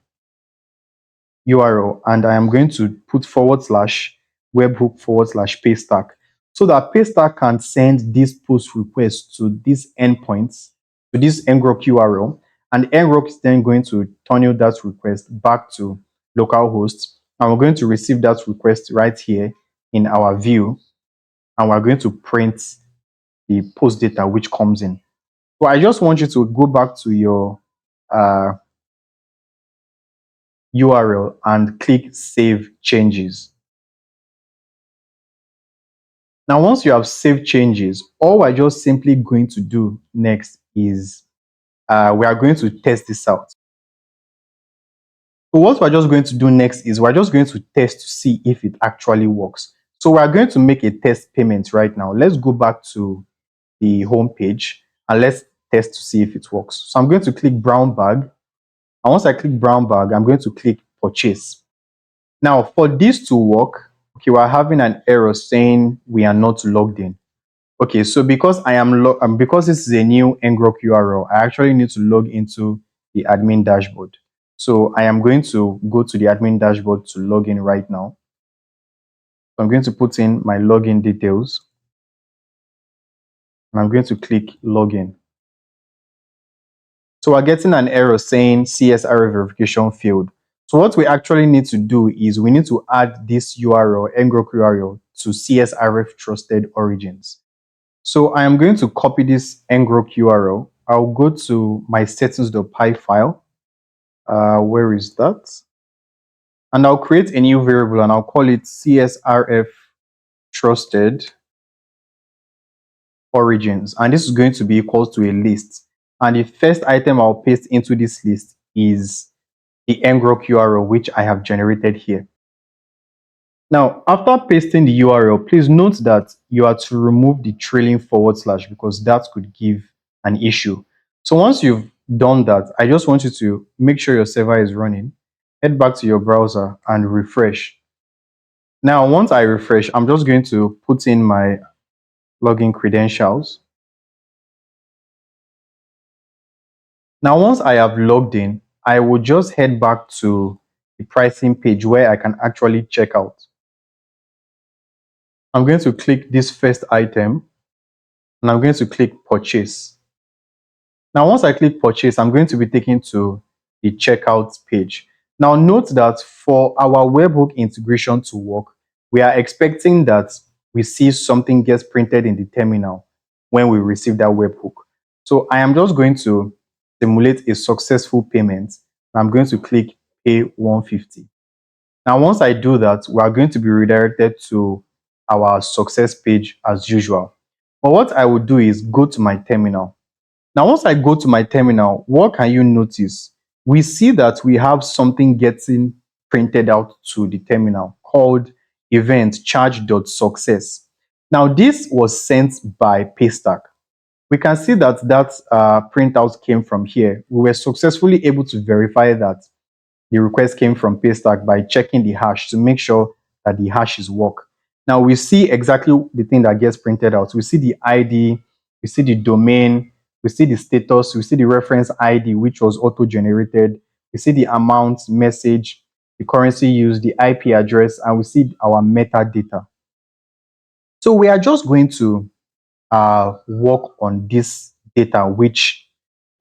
Speaker 1: URL and I am going to put /webhook/paystack so that paystack can send this post request to these endpoints, to this ngrok URL, and ngrok is then going to tunnel that request back to localhost, and we're going to receive that request right here in our view, and we're going to print the post data which comes in. So I just want you to go back to your URL and click Save Changes. Now, once you have saved changes, all we're just simply going to do next is we are going to test this out. So what we're just going to do next is we're just going to test to see if it actually works. So we're going to make a test payment right now. Let's go back to the home page and let's test to see if it works. So I'm going to click brown bag. And once I click brown bag, I'm going to click purchase. Now, for this to work, okay, we're having an error saying we are not logged in. Okay, so because because this is a new ngrok URL, I actually need to log into the admin dashboard. So I am going to go to the admin dashboard to log in right now. So I'm going to put in my login details and I'm going to click login. So we're getting an error saying CSRF verification failed. So what we actually need to do is we need to add this URL, ngrok URL, to CSRF trusted origins. So I am going to copy this ngrok URL. I'll go to my settings.py file. Where is that? And I'll create a new variable and I'll call it CSRF trusted origins. And this is going to be equal to a list. And the first item I'll paste into this list is the ngrok URL, which I have generated here. Now, after pasting the URL, please note that you are to remove the trailing forward slash because that could give an issue. So once you've done that, I just want you to make sure your server is running. Head back to your browser and refresh. Now, once I refresh, I'm just going to put in my login credentials. Now, once I have logged in, I will just head back to the pricing page where I can actually check out. I'm going to click this first item and I'm going to click purchase. Now, once I click purchase, I'm going to be taken to the checkout page. Now, note that for our webhook integration to work, we are expecting that we see something gets printed in the terminal when we receive that webhook. So I am just going to simulate a successful payment. I'm going to click pay 150. Now, once I do that, we are going to be redirected to our success page as usual. But what I will do is go to my terminal. Now, once I go to my terminal, what can you notice? We see that we have something getting printed out to the terminal called event charge.success. Now, this was sent by Paystack. We can see that printout came from here. We were successfully able to verify that the request came from Paystack by checking the hash to make sure that the hashes work. Now we see exactly the thing that gets printed out. We see the ID, we see the domain, we see the status, we see the reference ID, which was auto-generated. We see the amount, message, the currency used, the IP address, and we see our metadata. So we are just going to work on this data which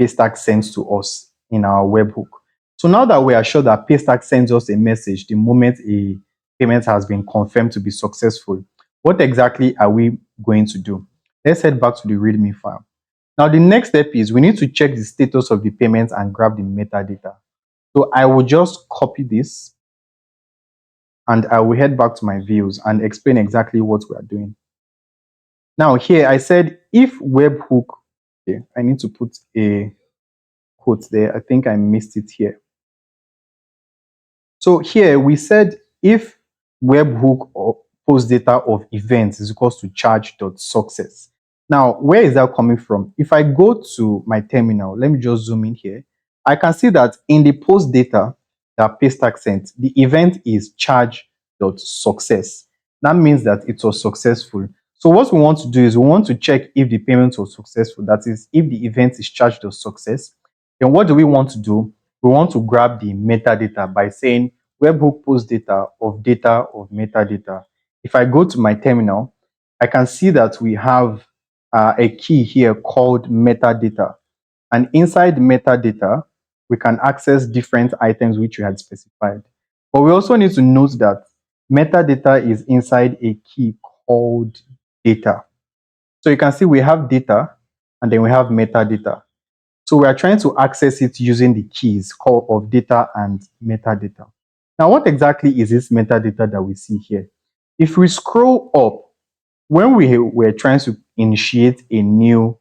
Speaker 1: Paystack sends to us in our webhook. So now that we are sure that Paystack sends us a message the moment a payment has been confirmed to be successful, what exactly are we going to do? Let's head back to the README file. Now, the next step is we need to check the status of the payment and grab the metadata. So I will just copy this and I will head back to my views and explain exactly what we are doing. Now here I said if webhook, okay, I need to put a quote there. I think I missed it here. So here we said if webhook or post data of events is equals to charge.success. Now, where is that coming from? If I go to my terminal, let me just zoom in here. I can see that in the post data that Paystack sent, the event is charge.success. That means that it was successful. So what we want to do is we want to check if the payment was successful. That is, if the event is charge.success, then what do we want to do? We want to grab the metadata by saying webhook post data of metadata. If I go to my terminal, I can see that we have a key here called metadata. And inside metadata, we can access different items which we had specified. But we also need to note that metadata is inside a key called data. So you can see we have data and then we have metadata. So we are trying to access it using the keys called of data and metadata. Now, what exactly is this metadata that we see here? If we scroll up, when we were trying to initiate a new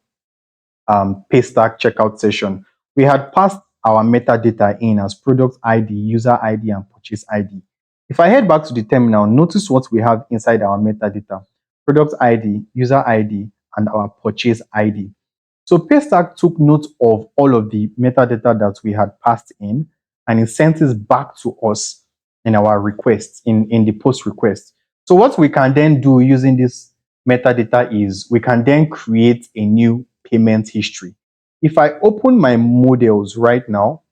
Speaker 1: Paystack checkout session, we had passed our metadata in as product ID, user ID, and purchase ID. If I head back to the terminal, notice what we have inside our metadata: product ID, user ID, and our purchase ID. So Paystack took note of all of the metadata that we had passed in, and it sent it back to us in our request, in the post request. So what we can then do using this metadata is we can then create a new payment history. If I open my models right now,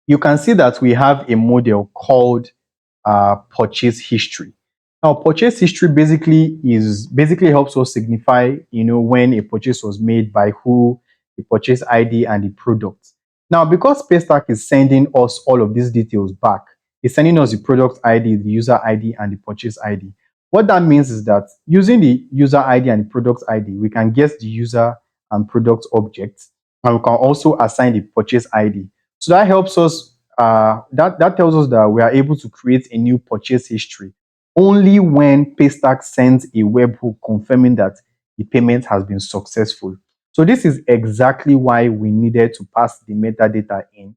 Speaker 1: you can see that we have a model called purchase history. Now, purchase history basically helps us signify, when a purchase was made, by who, the purchase ID, and the product. Now, because Paystack is sending us all of these details back, it's sending us the product ID, the user ID, and the purchase ID. What that means is that using the user ID and the product ID, we can get the user and product objects, and we can also assign the purchase ID. So that helps us. That tells us that we are able to create a new purchase history only when Paystack sends a webhook confirming that the payment has been successful. So this is exactly why we needed to pass the metadata in,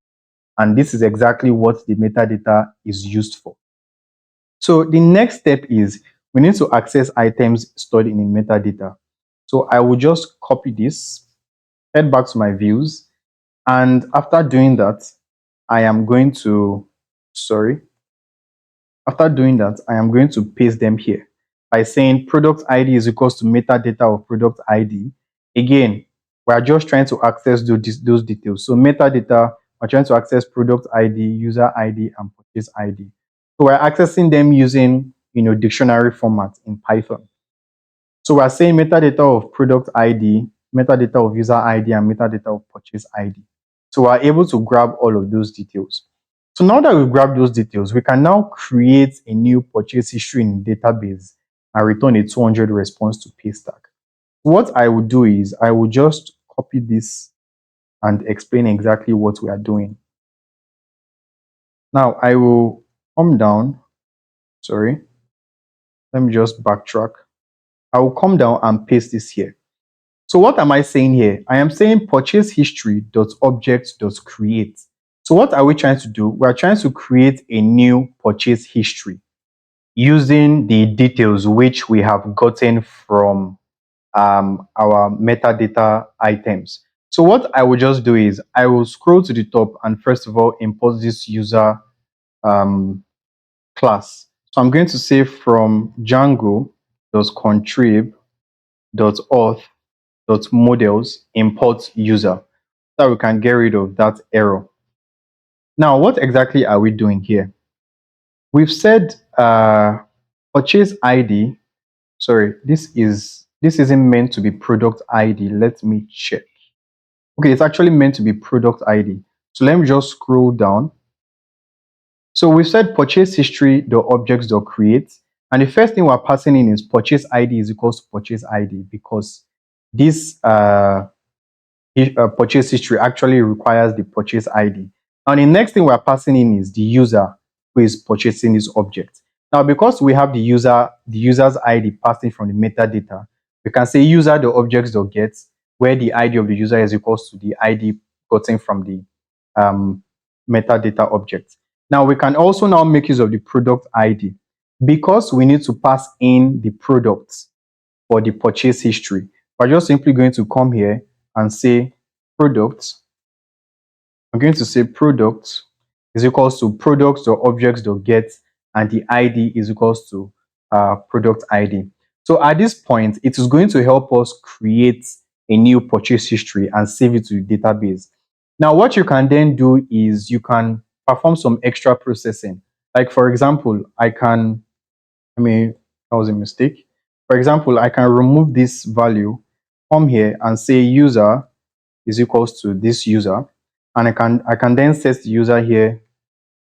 Speaker 1: and this is exactly what the metadata is used for. So the next step is we need to access items stored in the metadata. So I will just copy this, head back to my views, and after doing that, I am going to, sorry, after doing that, I am going to paste them here by saying product ID is equals to metadata of product ID. Again, we are just trying to access those details. So metadata, we're trying to access product ID, user ID, and purchase ID. So we're accessing them using, dictionary format in Python. So we're saying metadata of product ID, metadata of user ID, and metadata of purchase ID. So we're able to grab all of those details. So now that we've grabbed those details, we can now create a new purchase history in the database and return a 200 response to Paystack. What I would do is I will just copy this and explain exactly what we are doing. Now I will come down. Sorry, let me just backtrack. I will come down and paste this here. So what am I saying here? I am saying purchase history dot object dot create. So what are we trying to do? We are trying to create a new purchase history using the details which we have gotten from our metadata items. So what I will just do is I will scroll to the top and first of all import this user um, class. So I'm going to say from Django dot contrib dot auth dot models import user, so that we can get rid of that error. Now, what exactly are we doing here? We've said purchase ID. Sorry, this isn't meant to be product ID. Let me check. Okay, it's actually meant to be product ID. So let me just scroll down. So we've said purchase history the objects dot create, and the first thing we're passing in is purchase ID is equals to purchase ID because this purchase history actually requires the purchase ID. Now, the next thing we're passing in is the user who is purchasing this object. Now, because we have the user's ID passing from the metadata, we can say user the objects dot get, where the ID of the user is equals to the ID gotten from the metadata object. Now we can also now make use of the product ID because we need to pass in the products for the purchase history. We're just simply going to come here and say products. I'm going to say product is equals to products.objects.get, and the ID is equals to product ID. So at this point, it is going to help us create a new purchase history and save it to the database. Now, what you can then do is you can perform some extra processing. Like for example, I mean, that was a mistake. For example, I can remove this value, come here and say user is equals to this user, and I can then set the user here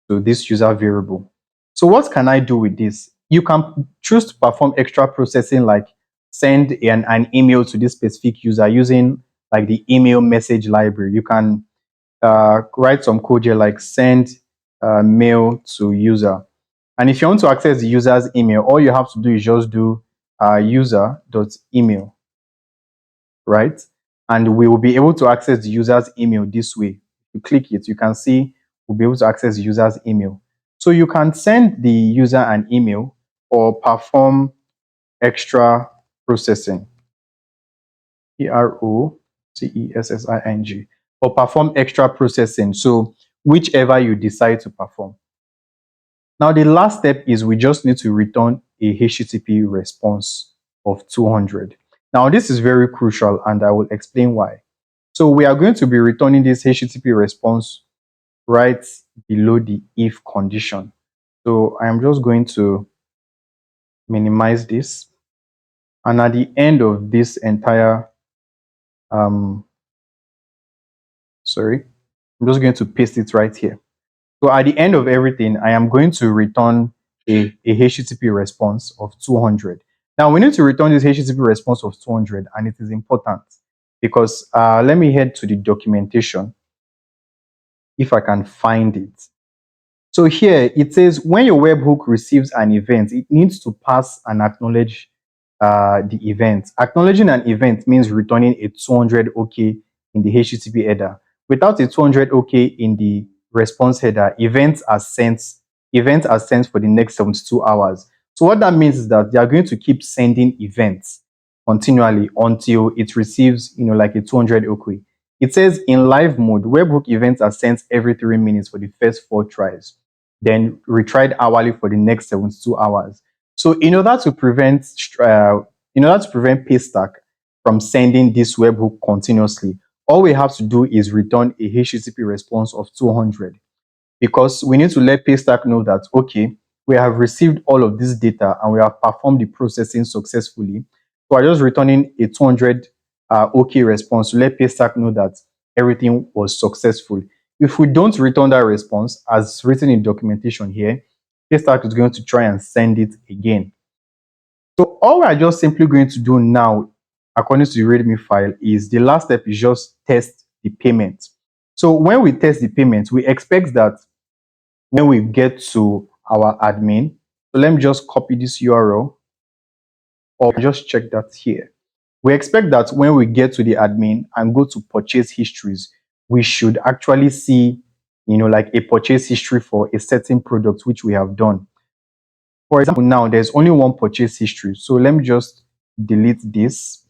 Speaker 1: to this user variable. So what can I do with this? You can choose to perform extra processing like send an email to this specific user using like the email message library. You can write some code here like send mail to user. And if you want to access the user's email, all you have to do is just do user.email, right? And we will be able to access the user's email this way. You click it, you can see we'll be able to access the user's email. So you can send the user an email or perform extra processing. Processing, or perform extra processing. So whichever you decide to perform. Now, the last step is we just need to return a HTTP response of 200. Now, this is very crucial and I will explain why. So we are going to be returning this HTTP response right below the if condition. So I'm just going to minimize this. And at the end of this entire, um, sorry, I'm just going to paste it right here. So at the end of everything, I am going to return a HTTP response of 200. Now we need to return this HTTP response of 200, and it is important because let me head to the documentation if I can find it. So here it says when your webhook receives an event, it needs to pass and acknowledge the event. Acknowledging an event means returning a 200 OK in the HTTP header. Without a 200 OK in the response header, events are sent for the next 72 hours. So what that means is that they are going to keep sending events continually until it receives, like a 200 OK. It says in live mode, webhook events are sent every 3 minutes for the first 4 tries, then retried hourly for the next 72 hours. So in order to prevent Paystack from sending this webhook continuously, all we have to do is return a HTTP response of 200, because we need to let Paystack know that, okay, we have received all of this data and we have performed the processing successfully. So I'm just returning a 200 OK response to let Paystack know that everything was successful. If we don't return that response, as written in documentation here, Paystack is going to try and send it again. So all we're just simply going to do now, according to the README file, is the last step is just test the payment. So when we test the payment, we expect that when we get to our admin, so let me just copy this URL or just check that here. We expect that when we get to the admin and go to purchase histories, we should actually see, like a purchase history for a certain product which we have done. For example, now there's only one purchase history. So let me just delete this.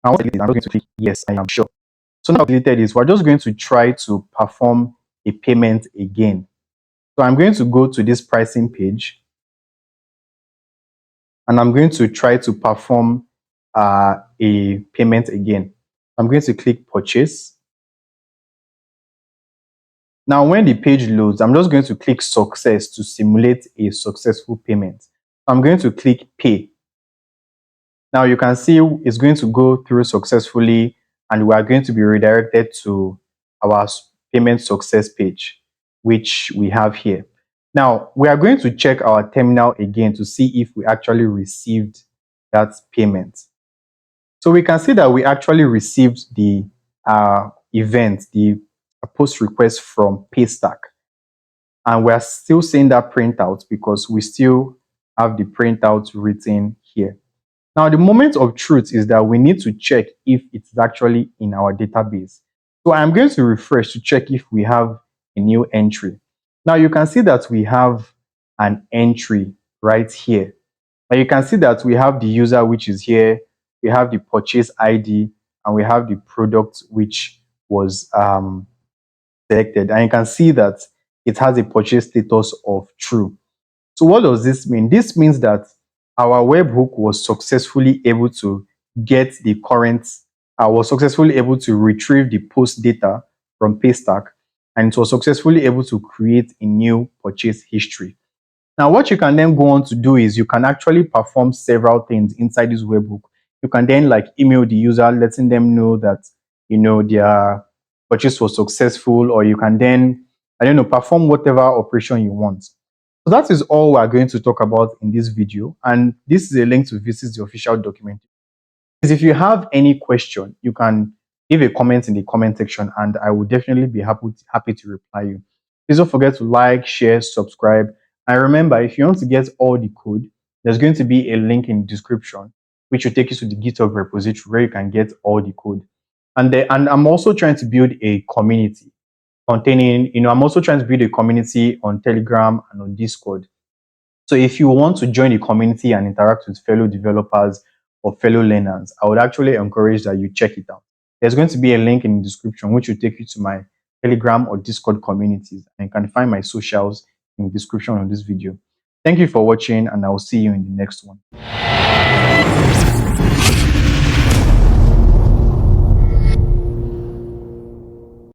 Speaker 1: And once I delete it, I'm going to click yes, I am sure. So now I've deleted this, we're just going to try to perform a payment again. So I'm going to go to this pricing page and I'm going to try to perform a payment again. I'm going to click purchase. Now, when the page loads, I'm just going to click success to simulate a successful payment. I'm going to click pay. Now you can see it's going to go through successfully and we are going to be redirected to our payment success page, which we have here. Now we are going to check our terminal again to see if we actually received that payment. So we can see that we actually received the event, the post request from Paystack. And we're still seeing that printout because we still have the printout written here. Now, the moment of truth is that we need to check if it's actually in our database. So I'm going to refresh to check if we have a new entry. Now you can see that we have an entry right here. And you can see that we have the user which is here, we have the purchase ID, and we have the product which was selected. And you can see that it has a purchase status of true. So what does this mean? This means that our webhook was successfully able to get the current, was successfully able to retrieve the post data from Paystack, and it was successfully able to create a new purchase history. Now, what you can then go on to do is you can actually perform several things inside this webhook. You can then like email the user, letting them know that their purchase was successful, or you can then, I don't know, perform whatever operation you want. So that is all we're going to talk about in this video. And this is a link to visit the official document. If you have any question, you can leave a comment in the comment section and I will definitely be happy to reply you. Please don't forget to like, share, subscribe. And remember, if you want to get all the code, there's going to be a link in the description which will take you to the GitHub repository where you can get all the code. And I'm also trying to build a community containing, I'm also trying to build a community on Telegram and on Discord. So if you want to join the community and interact with fellow developers or fellow learners, I would actually encourage that you check it out. There's going to be a link in the description which will take you to my Telegram or Discord communities. And you can find my socials in the description of this video. Thank you for watching and I will see you in the next one.